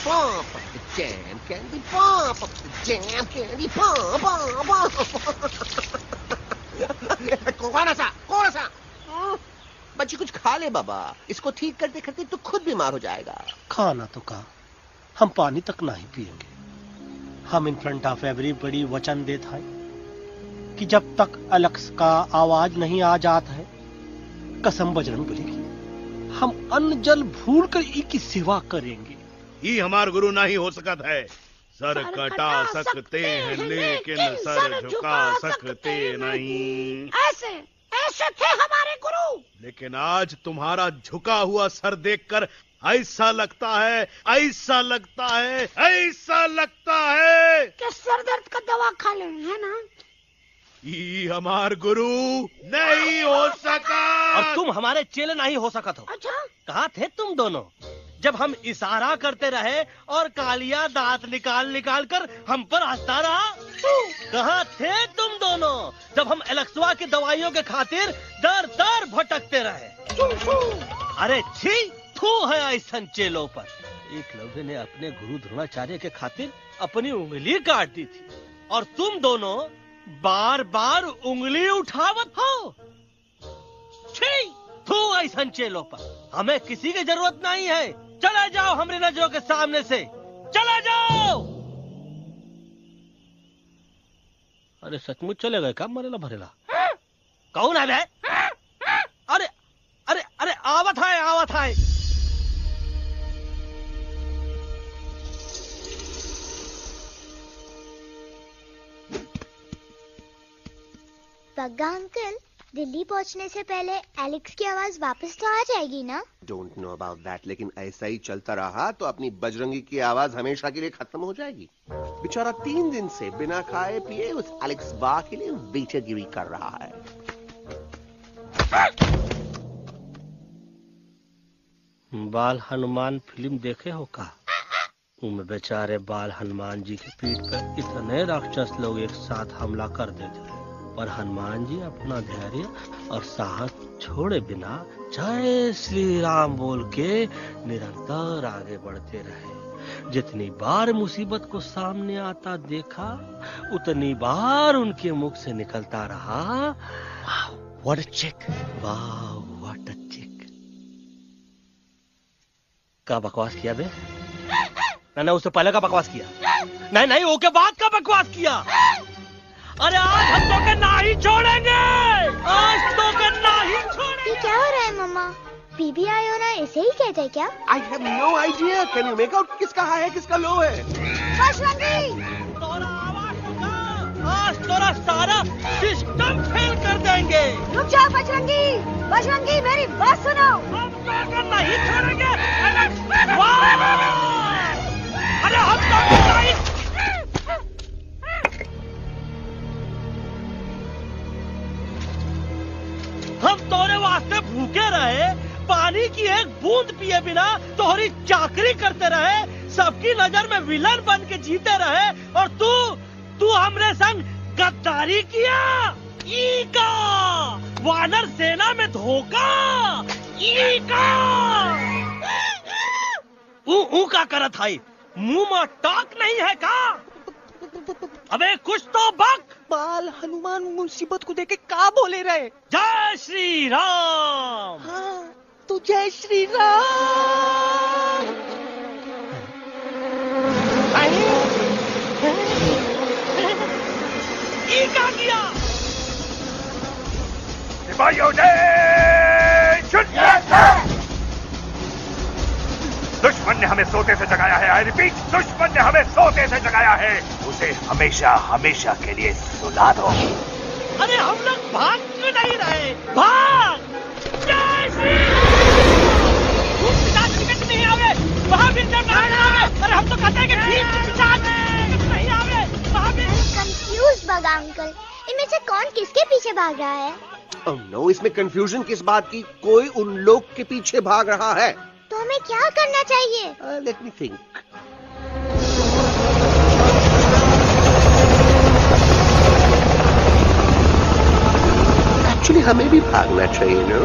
pop up the jam, candy pop up the jam, candy pop up. कौन सा? बच्ची कुछ खा ले बाबा, इसको ठीक करते करते तो खुद बीमार हो जाएगा। खाना तो कहा, हम पानी तक नहीं पिएंगे। हम इन फ्रंट ऑफ एवरीबॉडी वचन देता है कि जब तक एलेक्स का आवाज नहीं आ जाता है, कसम बजरंग बली की, हम अन्न जल भूल कर की सेवा करेंगे। ये हमार गुरु नहीं हो सकता है। सर कटा सकते हैं लेकिन सर झुका सकते नहीं। ऐसे ऐसे थे हमारे गुरु। लेकिन आज तुम्हारा झुका हुआ सर देखकर ऐसा लगता है कि सर दर्द का दवा खा ले, है ना? ये हमार गुरु नहीं हो सका। और तुम हमारे चेले नहीं हो सका तो। अच्छा, कहाँ थे तुम दोनों जब हम इशारा करते रहे और कालिया दांत निकाल निकाल कर हम पर हंसता रहा? कहाँ थे तुम दोनों जब हम एलेक्सवा की दवाइयों के खातिर दर दर भटकते रहे? अरे छी, थू है ऐसन चेलों पर। एकलव्य ने अपने गुरु द्रोणाचार्य के खातिर अपनी उंगली काट दी थी और तुम दोनों बार बार उंगली उठावत हो। छी, थू ऐसन चेलों पर। हमें किसी की जरूरत नहीं है। चले जाओ हमारी नजरों के सामने से, चले जाओ। अरे सचमुच चले गए क्या? मरेला भरेला कौन है बे? अरे अरे अरे आवत है। बग्गा अंकल, दिल्ली पहुंचने से पहले एलेक्स की आवाज वापस तो आ जाएगी ना? डोंट नो अबाउट दैट, लेकिन ऐसा ही चलता रहा तो अपनी बजरंगी की आवाज हमेशा के लिए खत्म हो जाएगी। बेचारा 3 दिन से बिना खाए पिए उस एलेक्स बा के लिए बेचैगिरी कर रहा है। बाल हनुमान फिल्म देखे हो का? उनमें बेचारे बाल हनुमान जी की पीठ पर इतने राक्षस लोग एक साथ हमला कर देते हैं, पर हनुमान जी अपना धैर्य और साहस छोड़े बिना जय श्री राम बोल के निरंतर आगे बढ़ते रहे। जितनी बार मुसीबत को सामने आता देखा, उतनी बार उनके मुख से निकलता रहा, व्हाट अ चिक, वाह व्हाट अ चिक। का बकवास किया बे? मैंने उससे पहले का बकवास किया? नहीं, वो के बाद का बकवास किया। अरे आज हम तो के नहीं छोड़ेंगे, आज तो के नहीं छोड़ेंगे। ये क्या हो रहा है मम्मा? बीबी आई हो ना, ऐसे ही कहते हैं क्या? I have no idea. Can you make out किसका हाई है किसका लो है? बजरंगी! तोरा आवाज होगा, आज तोरा सारा सिस्टम फेल कर देंगे। रुक जाओ बजरंगी, मेरी बात सुनो। हम तो के नहीं छोड़ेंगे। अरे हम तो के नहीं। हम तोरे वास्ते भूखे रहे, पानी की एक बूंद पिए बिना तोहरी चाकरी करते रहे, सबकी नजर में विलन बन के जीते रहे, और तू हमरे संग गद्दारी किया। ई का वानर सेना में धोखा, ई का ऊ का करत है, मुंह में टॉक नहीं है का? अबे कुछ तो बक। बाल हनुमान मुसीबत को देखे का बोले रहे? जय श्री राम। हाँ, तो जय श्री राम। ये क्या किया? सिपाहियों दुश्मन ने हमें सोते से जगाया है। आई रिपीट, दुश्मन ने हमें सोते से जगाया है। उसे हमेशा हमेशा के लिए सुला दो। अरे हम लोग भाग क्यों नहीं रहे? भाग! जय श्री टिकट नहीं आवे, वहाँ भी जब नहीं आवे। अरे हम तो कहते हैं कि ठीक नहीं आवे, वहाँ भी। कंफ्यूज बग्गा अंकल, इनमें से कौन किसके पीछे भाग रहा है? Oh no, इसमें कंफ्यूजन किस बात की? कोई उन लोग के पीछे भाग रहा है। तो हमें क्या करना चाहिए? Let me think. Actually, हमें भी भागना चाहिए नो।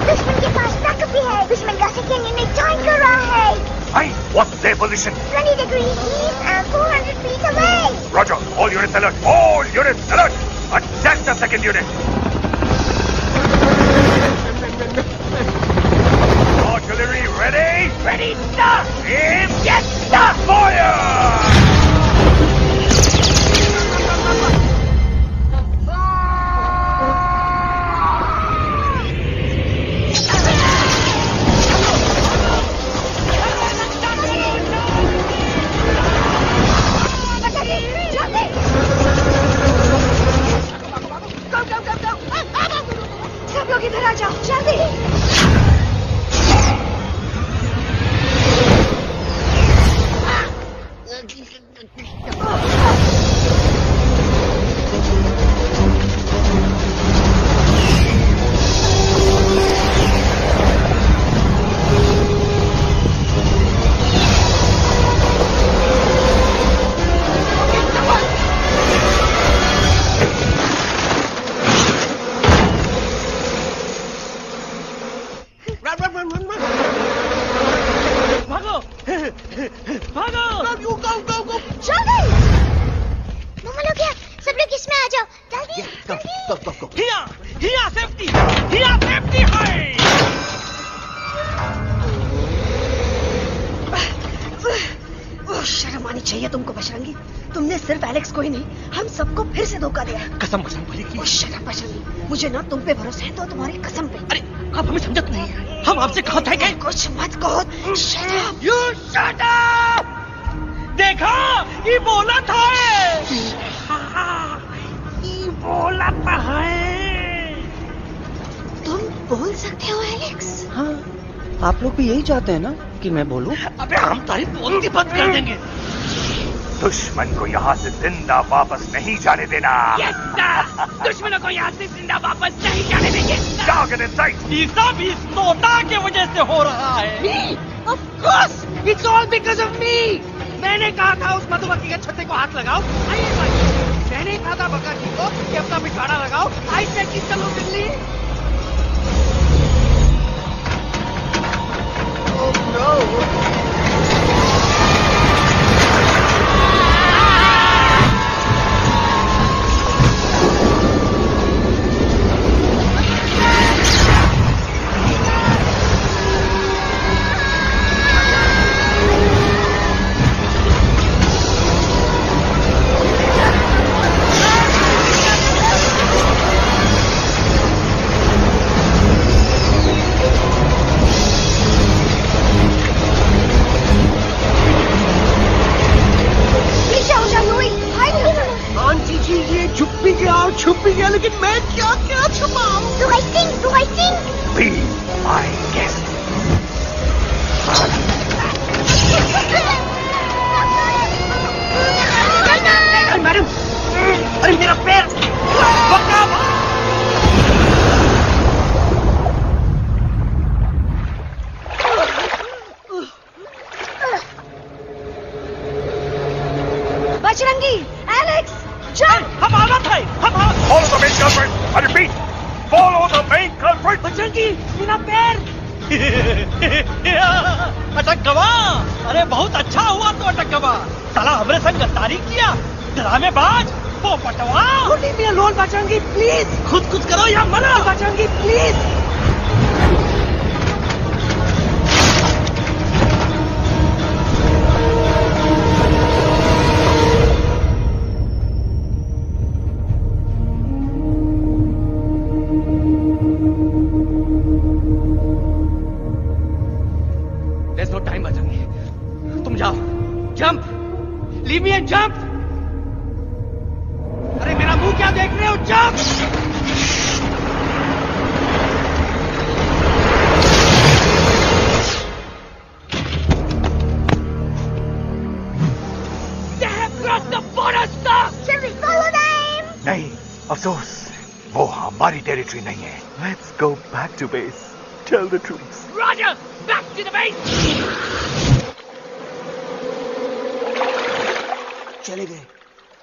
दुश्मन के पास ताकत भी है। दुश्मन का सेकेंड यूनिट ज्वाइन कर रहा है। Hey, what's their position? 20 degrees east and 400 feet away. Roger. All units alert. All units alert. Attack the second unit. Artillery ready? Ready, start! Aim! Yes, start! Fire! सब लोग इधर आ जाओ, जल्दी। शर्म आनी चाहिए तुमको बजरंगी। तुमने सिर्फ एलेक्स को ही नहीं, हम सबको फिर से धोखा दिया है। कसम कसम भरी की। शर्म बजरंगी, मुझे ना तुम पे भरोसा है तो तुम्हारी कसम पे। अरे आप हमें समझत नहीं है। हम आपसे कहा था कि कुछ मत कहो। Shut up! You shut up! देखा, ये बोला था। ये बोला था तुम बोल सकते हो एलेक्स? हाँ, आप लोग भी यही चाहते हैं ना कि मैं बोलूं? अबे हम तारी बोलती बंद कर देंगे। दुश्मन को यहाँ से जिंदा वापस नहीं जाने देना। Yes, sir! दुश्मनों को यहाँ से जिंदा वापस नहीं जाने देंगे। Target in sight. ये सब इस नोटा के वजह से हो रहा है। Me? Of course! It's all because of me! मैंने कहा था उस मधुमक्खी के छत्ते को हाथ लगाओ। मैंने कहा था बका जी को कि अपना पिछवाड़ा लगाओ। आई सेड कि चलो दिल्ली। Oh no! छुप भी गया, लेकिन मैं क्या क्या छुपाऊं? Do I sing? Do I sing? Be my guest. Madam, अरे मेरा पैर! Bajrangi, Alex, jump! हम आना था। Follow the main culprit. I repeat, follow the main culprit. Bajrangi, मेरा पैर! अटक गवा। अरे बहुत अच्छा हुआ तो अटक गवा। साला हमरे संग गद्दारी किया, ड्रामेबाज, पोपटवा। Leave me alone, Bajrangi, please. खुद कुछ करो या मरो। Bajrangi, please. There's no time, Bajrangi. तुम जाओ। Jump. Leave me and jump. अरे मेरा मुंह क्या देख रहे हो? Jump! They have crossed the border, sir! Shall we follow them? नहीं, अफसोस, वो हमारी टेरिटरी नहीं है। Let's go back to base. Tell the troops. Roger! Back to the base! चले गए।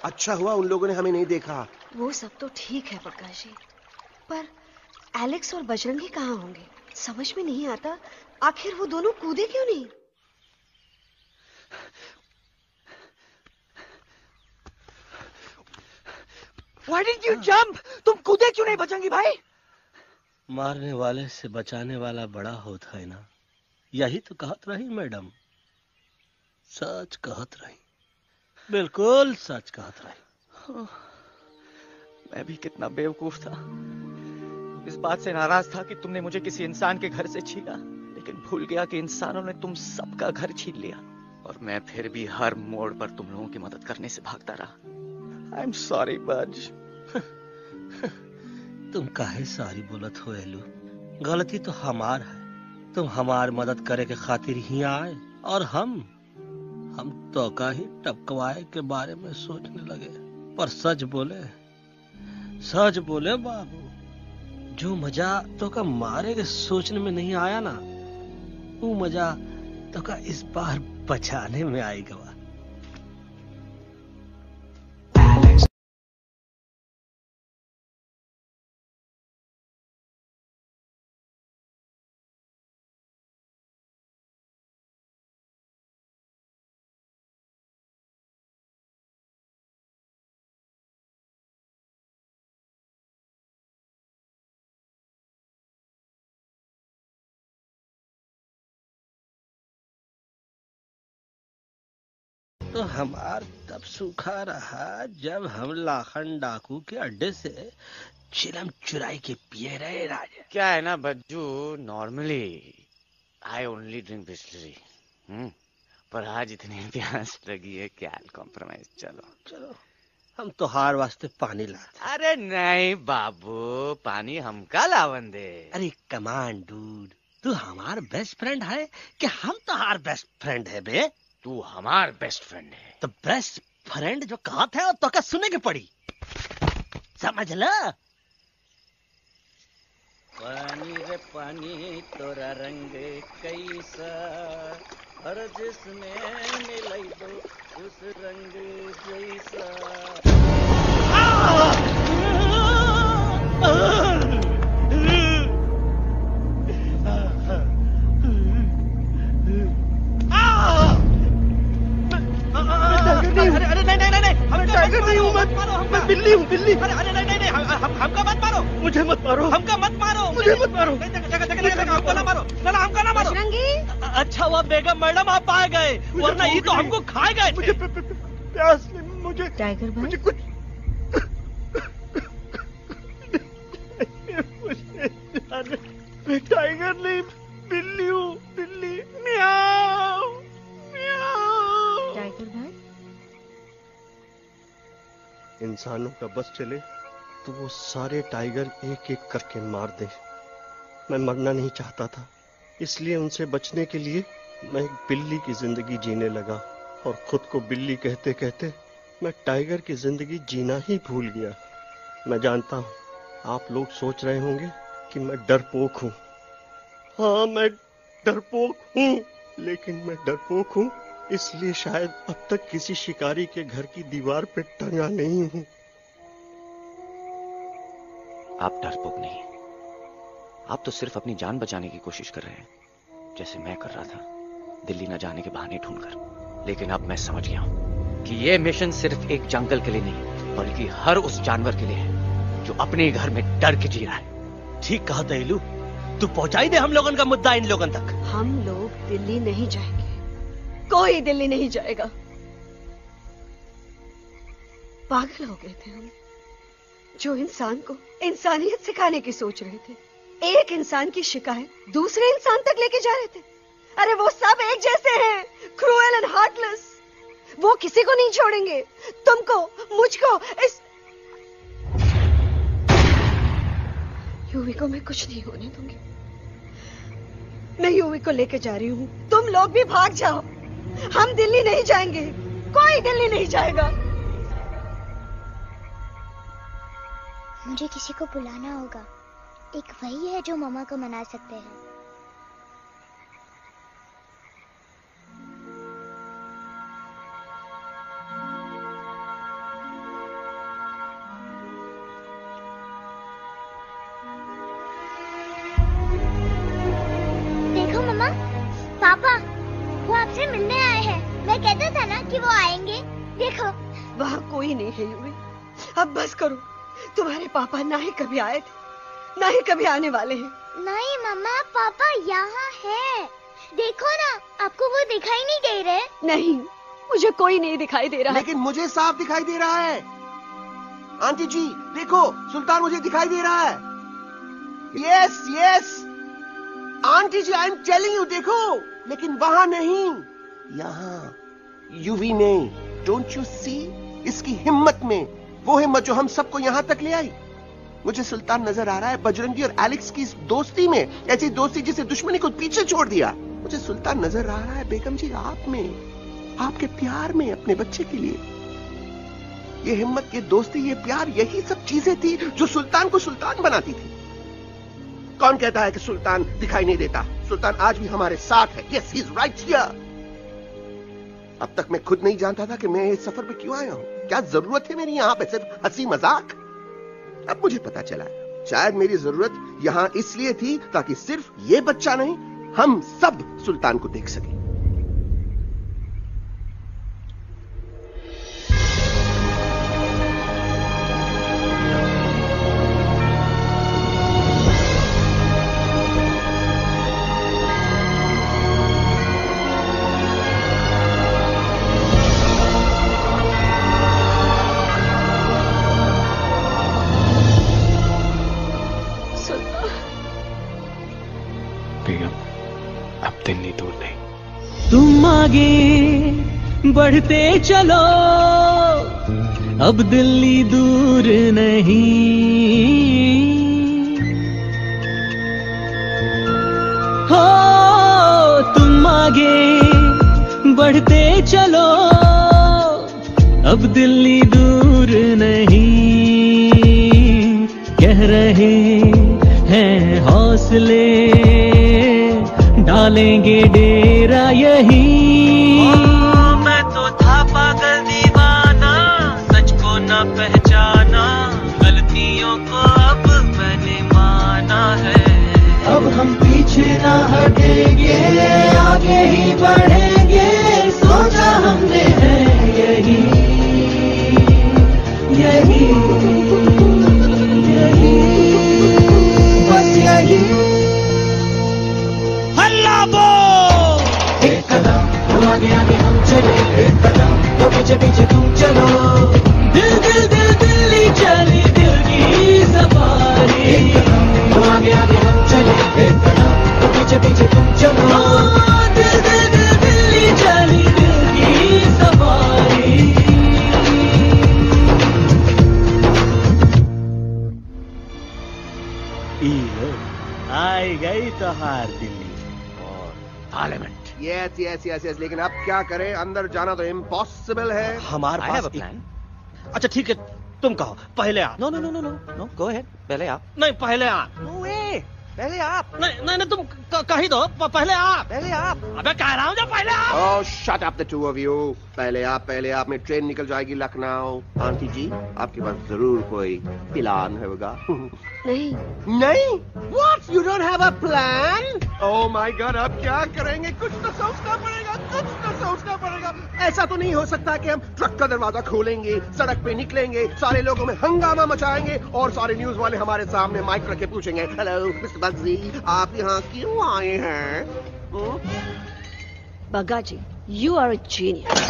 अच्छा हुआ उन लोगों ने हमें नहीं देखा, वो सब तो ठीक है प्रकाश जी, पर एलेक्स और बजरंगी कहाँ होंगे? समझ में नहीं आता, आखिर वो दोनों कूदे क्यों नहीं? Why didn't you jump? तुम कूदे क्यों नहीं बजरंगी भाई? मारने वाले से बचाने वाला बड़ा होता है ना, यही तो कहत रही मैडम। सच कहत रही, बिल्कुल सच कहत रही। मैं भी कितना बेवकूफ था। इस बात से नाराज था कि तुमने मुझे किसी इंसान के घर से छीना, लेकिन भूल गया कि इंसानों ने तुम सबका घर छीन लिया और मैं फिर भी हर मोड़ पर तुम लोगों की मदद करने से भागता रहा। आई एम सॉरी बज। तुम काहे सारी बोलत हो एलू? गलती तो हमार है। तुम हमार मदद करे के खातिर ही आए और हम तो का ही टपकवाए के बारे में सोचने लगे। पर सच बोले बाबू, जो मजा तो का मारे के सोचने में नहीं आया ना, वो मजा तो का इस बार बचाने में आएगा। तो हमार तब सूखा रहा जब हम लाखन डाकू के अड्डे से चिलम चुराई के पिए रहे राजा। क्या है ना Bajju, normally I only drink Bisleri, पर आज इतनी प्यास लगी है क्या कॉम्प्रोमाइज। चलो हम तो हार वास्ते पानी ला। अरे नहीं बाबू, पानी हमका लावन दे। अरे कमान डूड, तू हमार बेस्ट फ्रेंड है कि हम तो हार बेस्ट फ्रेंड है बे? तू हमार बेस्ट फ्रेंड है। तो बेस्ट फ्रेंड जो कहा था तो क्या सुने के पड़ी, समझ ला। पानी रे पानी तोरा रंग कैसा, हर जिसमें मिलाई दो उस रंग जैसा। अरे नहीं, मैं टाइगर नहीं हूँ, मैं बिल्ली हूँ, बिल्ली। अरे नहीं, हमका मत मारो, मुझे मत मारो, हमका मत मारो, मुझे मत मारो, हमको ना मारो, हमका ना मारो। अच्छा हुआ बेगम मैडम आप आ गए, वरना ये तो हमको खाए गए। मुझे प्यास नहीं, मुझे टाइगर भाई, मुझे कुछ मैं टाइगर नहीं, बिल्ली हूँ, बिल्ली। म्याऊ म्याऊ। टाइगर भाई, इंसानों का बस चले तो वो सारे टाइगर एक एक करके मार दे। मैं मरना नहीं चाहता था, इसलिए उनसे बचने के लिए मैं एक बिल्ली की जिंदगी जीने लगा और खुद को बिल्ली कहते कहते मैं टाइगर की जिंदगी जीना ही भूल गया। मैं जानता हूँ आप लोग सोच रहे होंगे कि मैं डरपोक हूँ। हाँ, मैं डरपोक हूँ, लेकिन मैं डरपोक हूँ इसलिए शायद अब तक किसी शिकारी के घर की दीवार पे टंगा नहीं हूँ। आप डरपोक नहीं, आप तो सिर्फ अपनी जान बचाने की कोशिश कर रहे हैं, जैसे मैं कर रहा था दिल्ली न जाने के बहाने ढूंढकर। लेकिन अब मैं समझ गया हूं कि यह मिशन सिर्फ एक जंगल के लिए नहीं, बल्कि हर उस जानवर के लिए है जो अपने घर में डर के जी रहा है। ठीक कहा दहलू, तू पहुंचाई दे हम लोगों का मुद्दा इन लोगों तक। हम लोग दिल्ली नहीं जाएंगे, कोई दिल्ली नहीं जाएगा। पागल हो गए थे हम, जो इंसान को इंसानियत सिखाने की सोच रहे थे, एक इंसान की शिकायत दूसरे इंसान तक लेके जा रहे थे। अरे वो सब एक जैसे हैं, क्रूएल एंड हार्टलेस। वो किसी को नहीं छोड़ेंगे, तुमको, मुझको, इस यूवी को मैं कुछ नहीं होने दूंगी। मैं यूवी को लेके जा रही हूँ, तुम लोग भी भाग जाओ। हम दिल्ली नहीं जाएंगे, कोई दिल्ली नहीं जाएगा। मुझे किसी को बुलाना होगा, एक वही है जो मम्मा को मना सकते हैं। देखो। वहाँ कोई नहीं है यूवी, अब बस करो। तुम्हारे पापा ना ही कभी आए थे, ना ही कभी आने वाले हैं। नहीं मम्मा, पापा यहाँ है। देखो ना, आपको वो दिखाई नहीं दे रहे? नहीं, मुझे कोई नहीं दिखाई दे रहा। लेकिन मुझे साफ दिखाई दे रहा है। आंटी जी देखो, सुल्तान मुझे दिखाई दे रहा है। Yes yes aunty ji, I am telling you, देखो। लेकिन वहां नहीं, यहाँ यूवी में। Don't you see? इसकी हिम्मत में, वो हिम्मत जो हम सबको यहाँ तक ले आई। मुझे सुल्तान नजर आ रहा है बजरंगी और एलेक्स की इस दोस्ती में, ऐसी दोस्ती जिसे दुश्मनी को पीछे छोड़ दिया। मुझे सुल्तान नजर आ रहा है बेगम जी आप में, आपके प्यार में, अपने बच्चे के लिए। ये हिम्मत, ये दोस्ती, ये प्यार, यही सब चीजें थी जो सुल्तान को सुल्तान बनाती थी। कौन कहता है कि सुल्तान दिखाई नहीं देता? सुल्तान आज भी हमारे साथ है। Yes, he is right here. अब तक मैं खुद नहीं जानता था कि मैं इस सफर पे क्यों आया हूं। क्या जरूरत है मेरी यहाँ पे? सिर्फ हंसी मजाक? अब मुझे पता चला, शायद मेरी जरूरत यहाँ इसलिए थी ताकि सिर्फ ये बच्चा नहीं, हम सब सुल्तान को देख सकें। तुम आगे बढ़ते चलो, अब दिल्ली दूर नहीं। हो तुम आगे बढ़ते चलो, अब दिल्ली दूर नहीं। कह रहे हैं हौसले, डालेंगे डेरा यही। मैं तो था पागल दीवाना, सच को न पहचाना, गलतियों को अब मैंने माना है। अब हम पीछे ना हटेंगे, आगे ही बढ़ेंगे, सोचा हमने है यही यही यही, बस यही। एक कदम तो आगे आगे हम चले, एक कदम तो पीछे पीछे तुम चलो। दिल दिल दिल दिल्ली चली, दिल की सवारी। एक कदम तो आगे आगे हम चले, एक कदम तो पीछे पीछे तुम चलो। दिल दिल दिल दिल्ली चली, दिल की सवारी। आई गई तो हार Delhi parliament. Yes yes yes yes, लेकिन अब क्या करें? अंदर जाना तो इम्पॉसिबल है। हमारे पास प्लान। अच्छा ठीक है, तुम कहो, पहले आप। No no no no no no, go ahead, पहले आप। नहीं, पहले आप। नो वे, पहले आप। नहीं नहीं, तुम कही दो, पहले आप। पहले आप। अबे कह रहा हूँ जो पहले आप। Oh shut up the two of you. पहले आप, पहले आप में ट्रेन निकल जाएगी लखनऊ। आंटी जी आपके पास जरूर कोई प्लान होगा। नहीं नहीं? What? You don't have a plan? Oh my God, अब क्या करेंगे? कुछ तो सोचना पड़ेगा, कुछ तो सोचना पड़ेगा। ऐसा तो नहीं हो सकता कि हम ट्रक का दरवाजा खोलेंगे, सड़क पे निकलेंगे, सारे लोगों में हंगामा मचाएंगे और सारे न्यूज वाले हमारे सामने माइक रख के पूछेंगे, हेलो मिस्टर बग्जी, आप यहाँ क्यों आए हैं? बग्गा जी, you are a genius.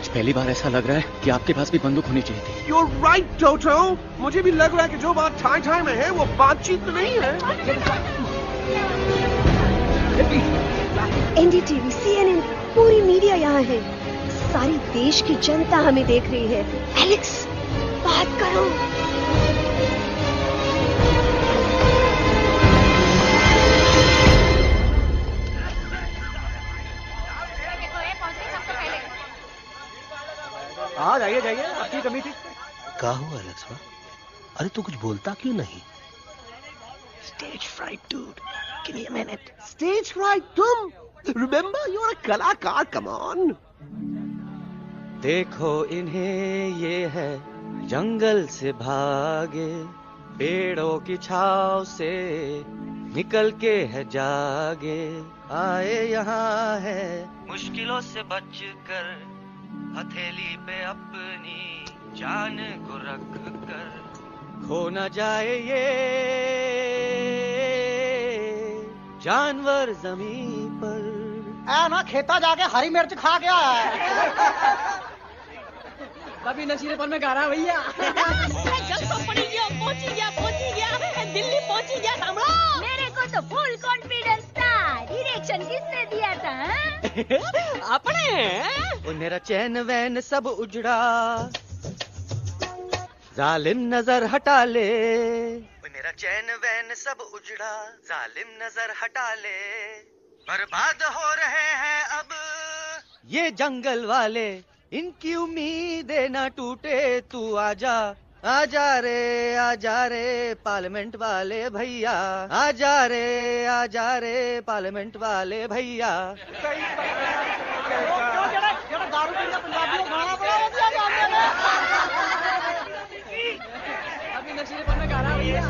आज पहली बार ऐसा लग रहा है कि आपके पास भी बंदूक होनी चाहिए थी। You're right, टोटो। मुझे भी लग रहा है कि जो बात ठाई ठाई में है वो बातचीत नहीं है। एनडीटीवी, CNN, पूरी मीडिया यहाँ है। सारी देश की जनता हमें देख रही है। एलेक्स, बात करो। हाँ जाइए जाइए, आपकी कमी थी। क्या हुआ एलेक्स? अरे तू कुछ बोलता क्यों नहीं? Stage fright, dude. Give me a minute. Stage fright, तुम? Remember, you're a कलाकार. Come on. देखो इन्हें, ये है जंगल से भागे, पेड़ों की छाव से निकल के है जागे, आए यहाँ है मुश्किलों से बचकर, हथेली पे अपनी जान को रख कर, खो न जाए ये जानवर जमीन पर। ना खेता जाके हरी मिर्च खा गया है। कभी नशीलेपन में गा रहा है भैया। पहुंची गया, दिल्ली पहुंची गया सामने। मेरे को तो फुल कॉन्फिडेंस था। डायरेक्शन किसने दिया था? अपने। वो मेरा चैन वैन सब उजड़ा, जालिम नजर हटा ले। मेरा चैन वैन सब उजड़ा, जालिम नजर हटा ले। बर्बाद हो रहे हैं अब ये जंगल वाले, इनकी उम्मीदें ना टूटे, तू आजा आजा रे पार्लियामेंट वाले भैया, आजा रे पार्लियामेंट वाले भैया। अभी नशीलेपन में गा रहा है भैया।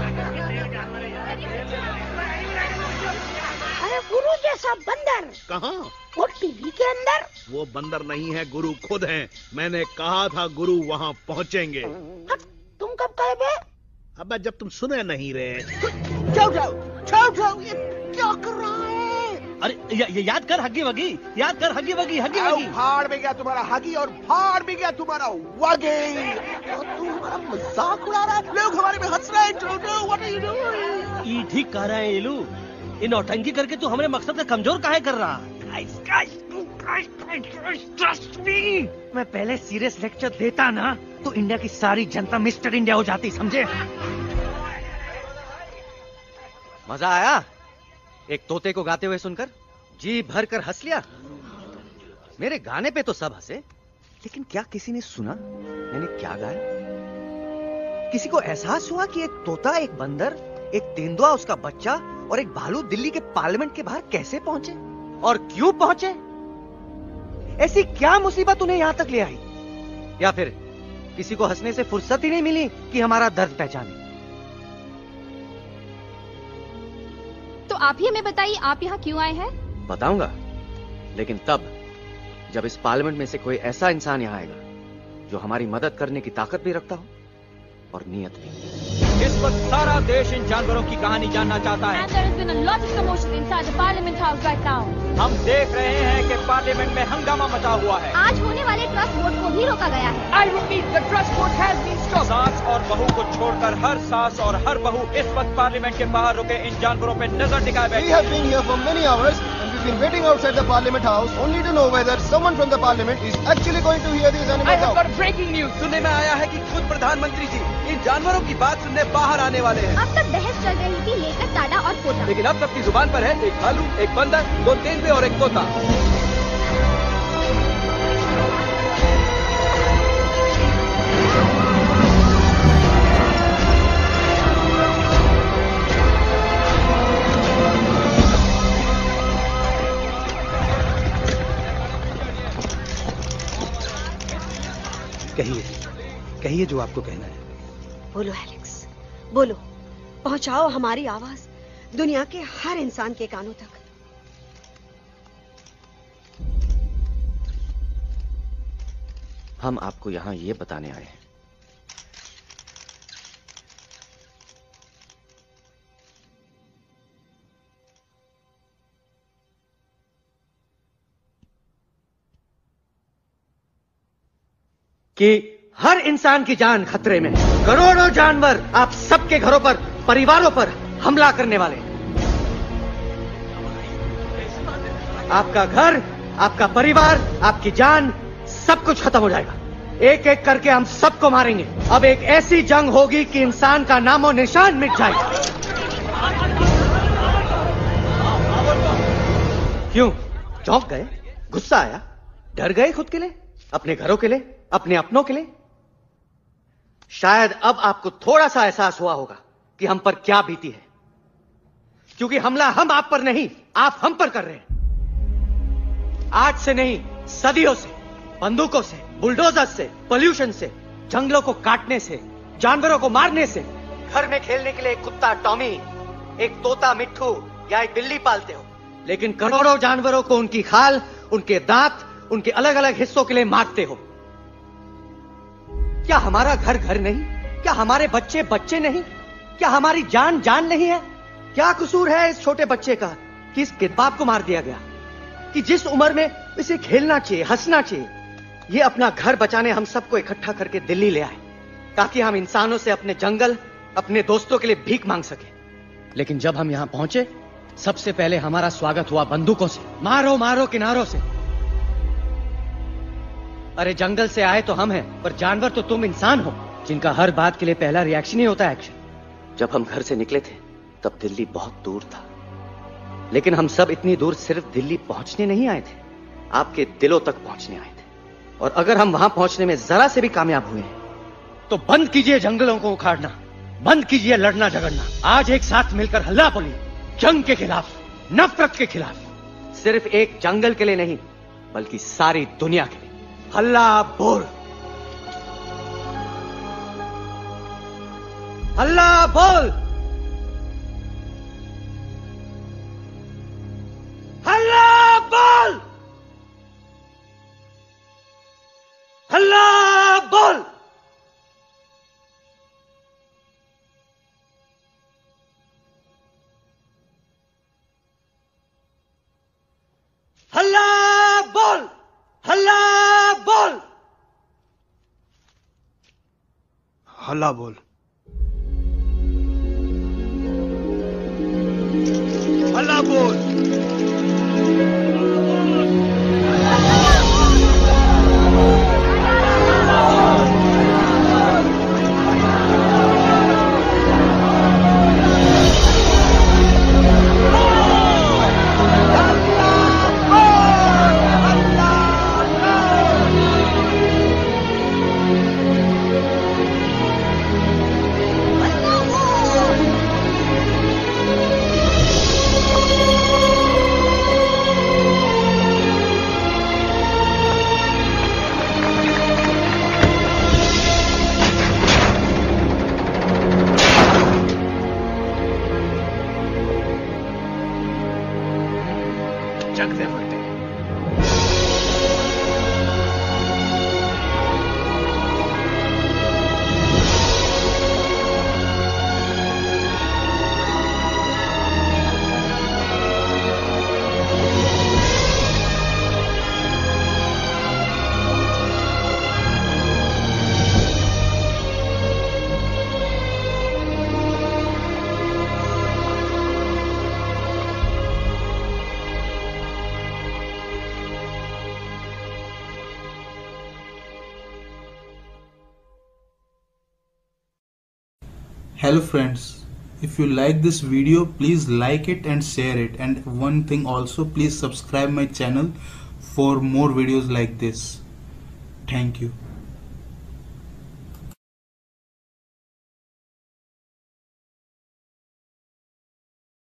अरे गुरु जैसा बंदर कहाँ? वो टीवी के अंदर। वो बंदर नहीं है, गुरु खुद हैं। मैंने कहा था गुरु वहाँ पहुँचेंगे। तुम कब कहे बे? अब जब तुम सुने नहीं रहे। छोटो, ये क्या कर रहा है? अरे याद कर हगी वगी, याद कर हगी वगी। भाड़ में गया तुम्हारा हगी और भाड़ में गया तुम्हारा वगी। तुम हमारा मजाक उड़ा रहा है, लोग हमारे में हंस रहे हैं। छोटो, व्हाट आर यू डूइंग? ये ठीक कह रहे हैं इलू। ये नौटंकी करके तू हमारे मकसद का कमजोर काहे कर रहा? मैं पहले सीरियस लेक्चर देता ना तो इंडिया की सारी जनता मिस्टर इंडिया हो जाती, समझे? मजा आया एक तोते को गाते हुए सुनकर? जी भर कर हंस लिया। मेरे गाने पे तो सब हंसे, लेकिन क्या किसी ने सुना मैंने क्या गाया? किसी को एहसास हुआ कि एक तोता, एक बंदर, एक तेंदुआ, उसका बच्चा और एक भालू दिल्ली के पार्लियामेंट के बाहर कैसे पहुंचे और क्यों पहुंचे? ऐसी क्या मुसीबत उन्हें यहां तक ले आई? या फिर किसी को हंसने से फुर्सत ही नहीं मिली कि हमारा दर्द पहचाने? तो आप ही हमें बताइए, आप यहाँ क्यों आए हैं? बताऊंगा, लेकिन तब जब इस पार्लियामेंट में से कोई ऐसा इंसान यहाँ आएगा जो हमारी मदद करने की ताकत भी रखता हो और नीयत भी। इस वक्त सारा देश इन जानवरों की कहानी जानना चाहता है। And there has been a lot of commotion inside the Parliament House right now. हम देख रहे हैं कि पार्लियामेंट में हंगामा मचा हुआ है। आज होने वाले ट्रस्ट वोट को भी रोका गया है। I repeat, the trust vote has been stopped. सास और बहू को छोड़कर हर सास और हर बहू इस वक्त पार्लियामेंट के बाहर रुके इन जानवरों पे नजर टिकाए बैठे। We have been here for many hours and we've been waiting outside the Parliament House only to know whether someone from the Parliament is actually going to hear these animals out. I have got breaking news. सुनने में आया है कि खुद प्रधानमंत्री जी इन जानवरों की बात सुनने बाहर आने वाले हैं। अब तक बहस चल रही थी लेकर टाटा और पोता, लेकिन अब सबकी जुबान पर है एक भालू, एक बंदर, 2 तेंदुए और एक तोता। कहिए जो आपको कहना है। बोलो एलेक्स, बोलो। पहुंचाओ हमारी आवाज दुनिया के हर इंसान के कानों तक। हम आपको यहां ये बताने आए हैं कि हर इंसान की जान खतरे में है। करोड़ों जानवर आप सबके घरों पर, परिवारों पर हमला करने वाले हैं। आपका घर, आपका परिवार, आपकी जान, सब कुछ खत्म हो जाएगा। एक एक करके हम सबको मारेंगे। अब एक ऐसी जंग होगी कि इंसान का नामो निशान मिट जाएगा। क्यों चौंक गए? गुस्सा आया? डर गए खुद के लिए, अपने घरों के लिए, अपने अपनों के लिए? शायद अब आपको थोड़ा सा एहसास हुआ होगा कि हम पर क्या बीती है, क्योंकि हमला हम आप पर नहीं, आप हम पर कर रहे हैं। आज से नहीं, सदियों से, बंदूकों से, बुलडोजर से, पोल्यूशन से, जंगलों को काटने से, जानवरों को मारने से। घर में खेलने के लिए एक कुत्ता टॉमी, एक तोता मिट्ठू या एक बिल्ली पालते हो, लेकिन करोड़ों जानवरों को उनकी खाल, उनके दांत, उनके अलग अलग हिस्सों के लिए मारते हो। क्या हमारा घर घर नहीं? क्या हमारे बच्चे बच्चे नहीं? क्या हमारी जान जान नहीं है? क्या कसूर है इस छोटे बच्चे का कि इस किताब को मार दिया गया, कि जिस उम्र में इसे खेलना चाहिए, हंसना चाहिए? ये अपना घर बचाने हम सबको इकट्ठा करके दिल्ली ले आए ताकि हम इंसानों से अपने जंगल, अपने दोस्तों के लिए भीख मांग सके। लेकिन जब हम यहां पहुंचे, सबसे पहले हमारा स्वागत हुआ बंदूकों से। मारो मारो किनारों से। अरे जंगल से आए तो हम हैं, पर जानवर तो तुम इंसान हो, जिनका हर बात के लिए पहला रिएक्शन ही होता है एक्शन। जब हम घर से निकले थे तब दिल्ली बहुत दूर था, लेकिन हम सब इतनी दूर सिर्फ दिल्ली पहुंचने नहीं आए थे, आपके दिलों तक पहुंचने आए थे। और अगर हम वहां पहुंचने में जरा से भी कामयाब हुए हैं तो बंद कीजिए जंगलों को उखाड़ना, बंद कीजिए लड़ना झगड़ना। आज एक साथ मिलकर हल्ला बोलिए, जंग के खिलाफ, नफरत के खिलाफ। सिर्फ एक जंगल के लिए नहीं, बल्कि सारी दुनिया के लिए। हल्ला बोल, हल्ला बोल, हल्ला बोल, हल्ला बोल। हल्ला बोल, हल्ला बोल, हल्ला बोल, हल्ला बोल। Hello friends, if you like this video, please like it and share it, and one thing also, please subscribe my channel for more videos like this. Thank you.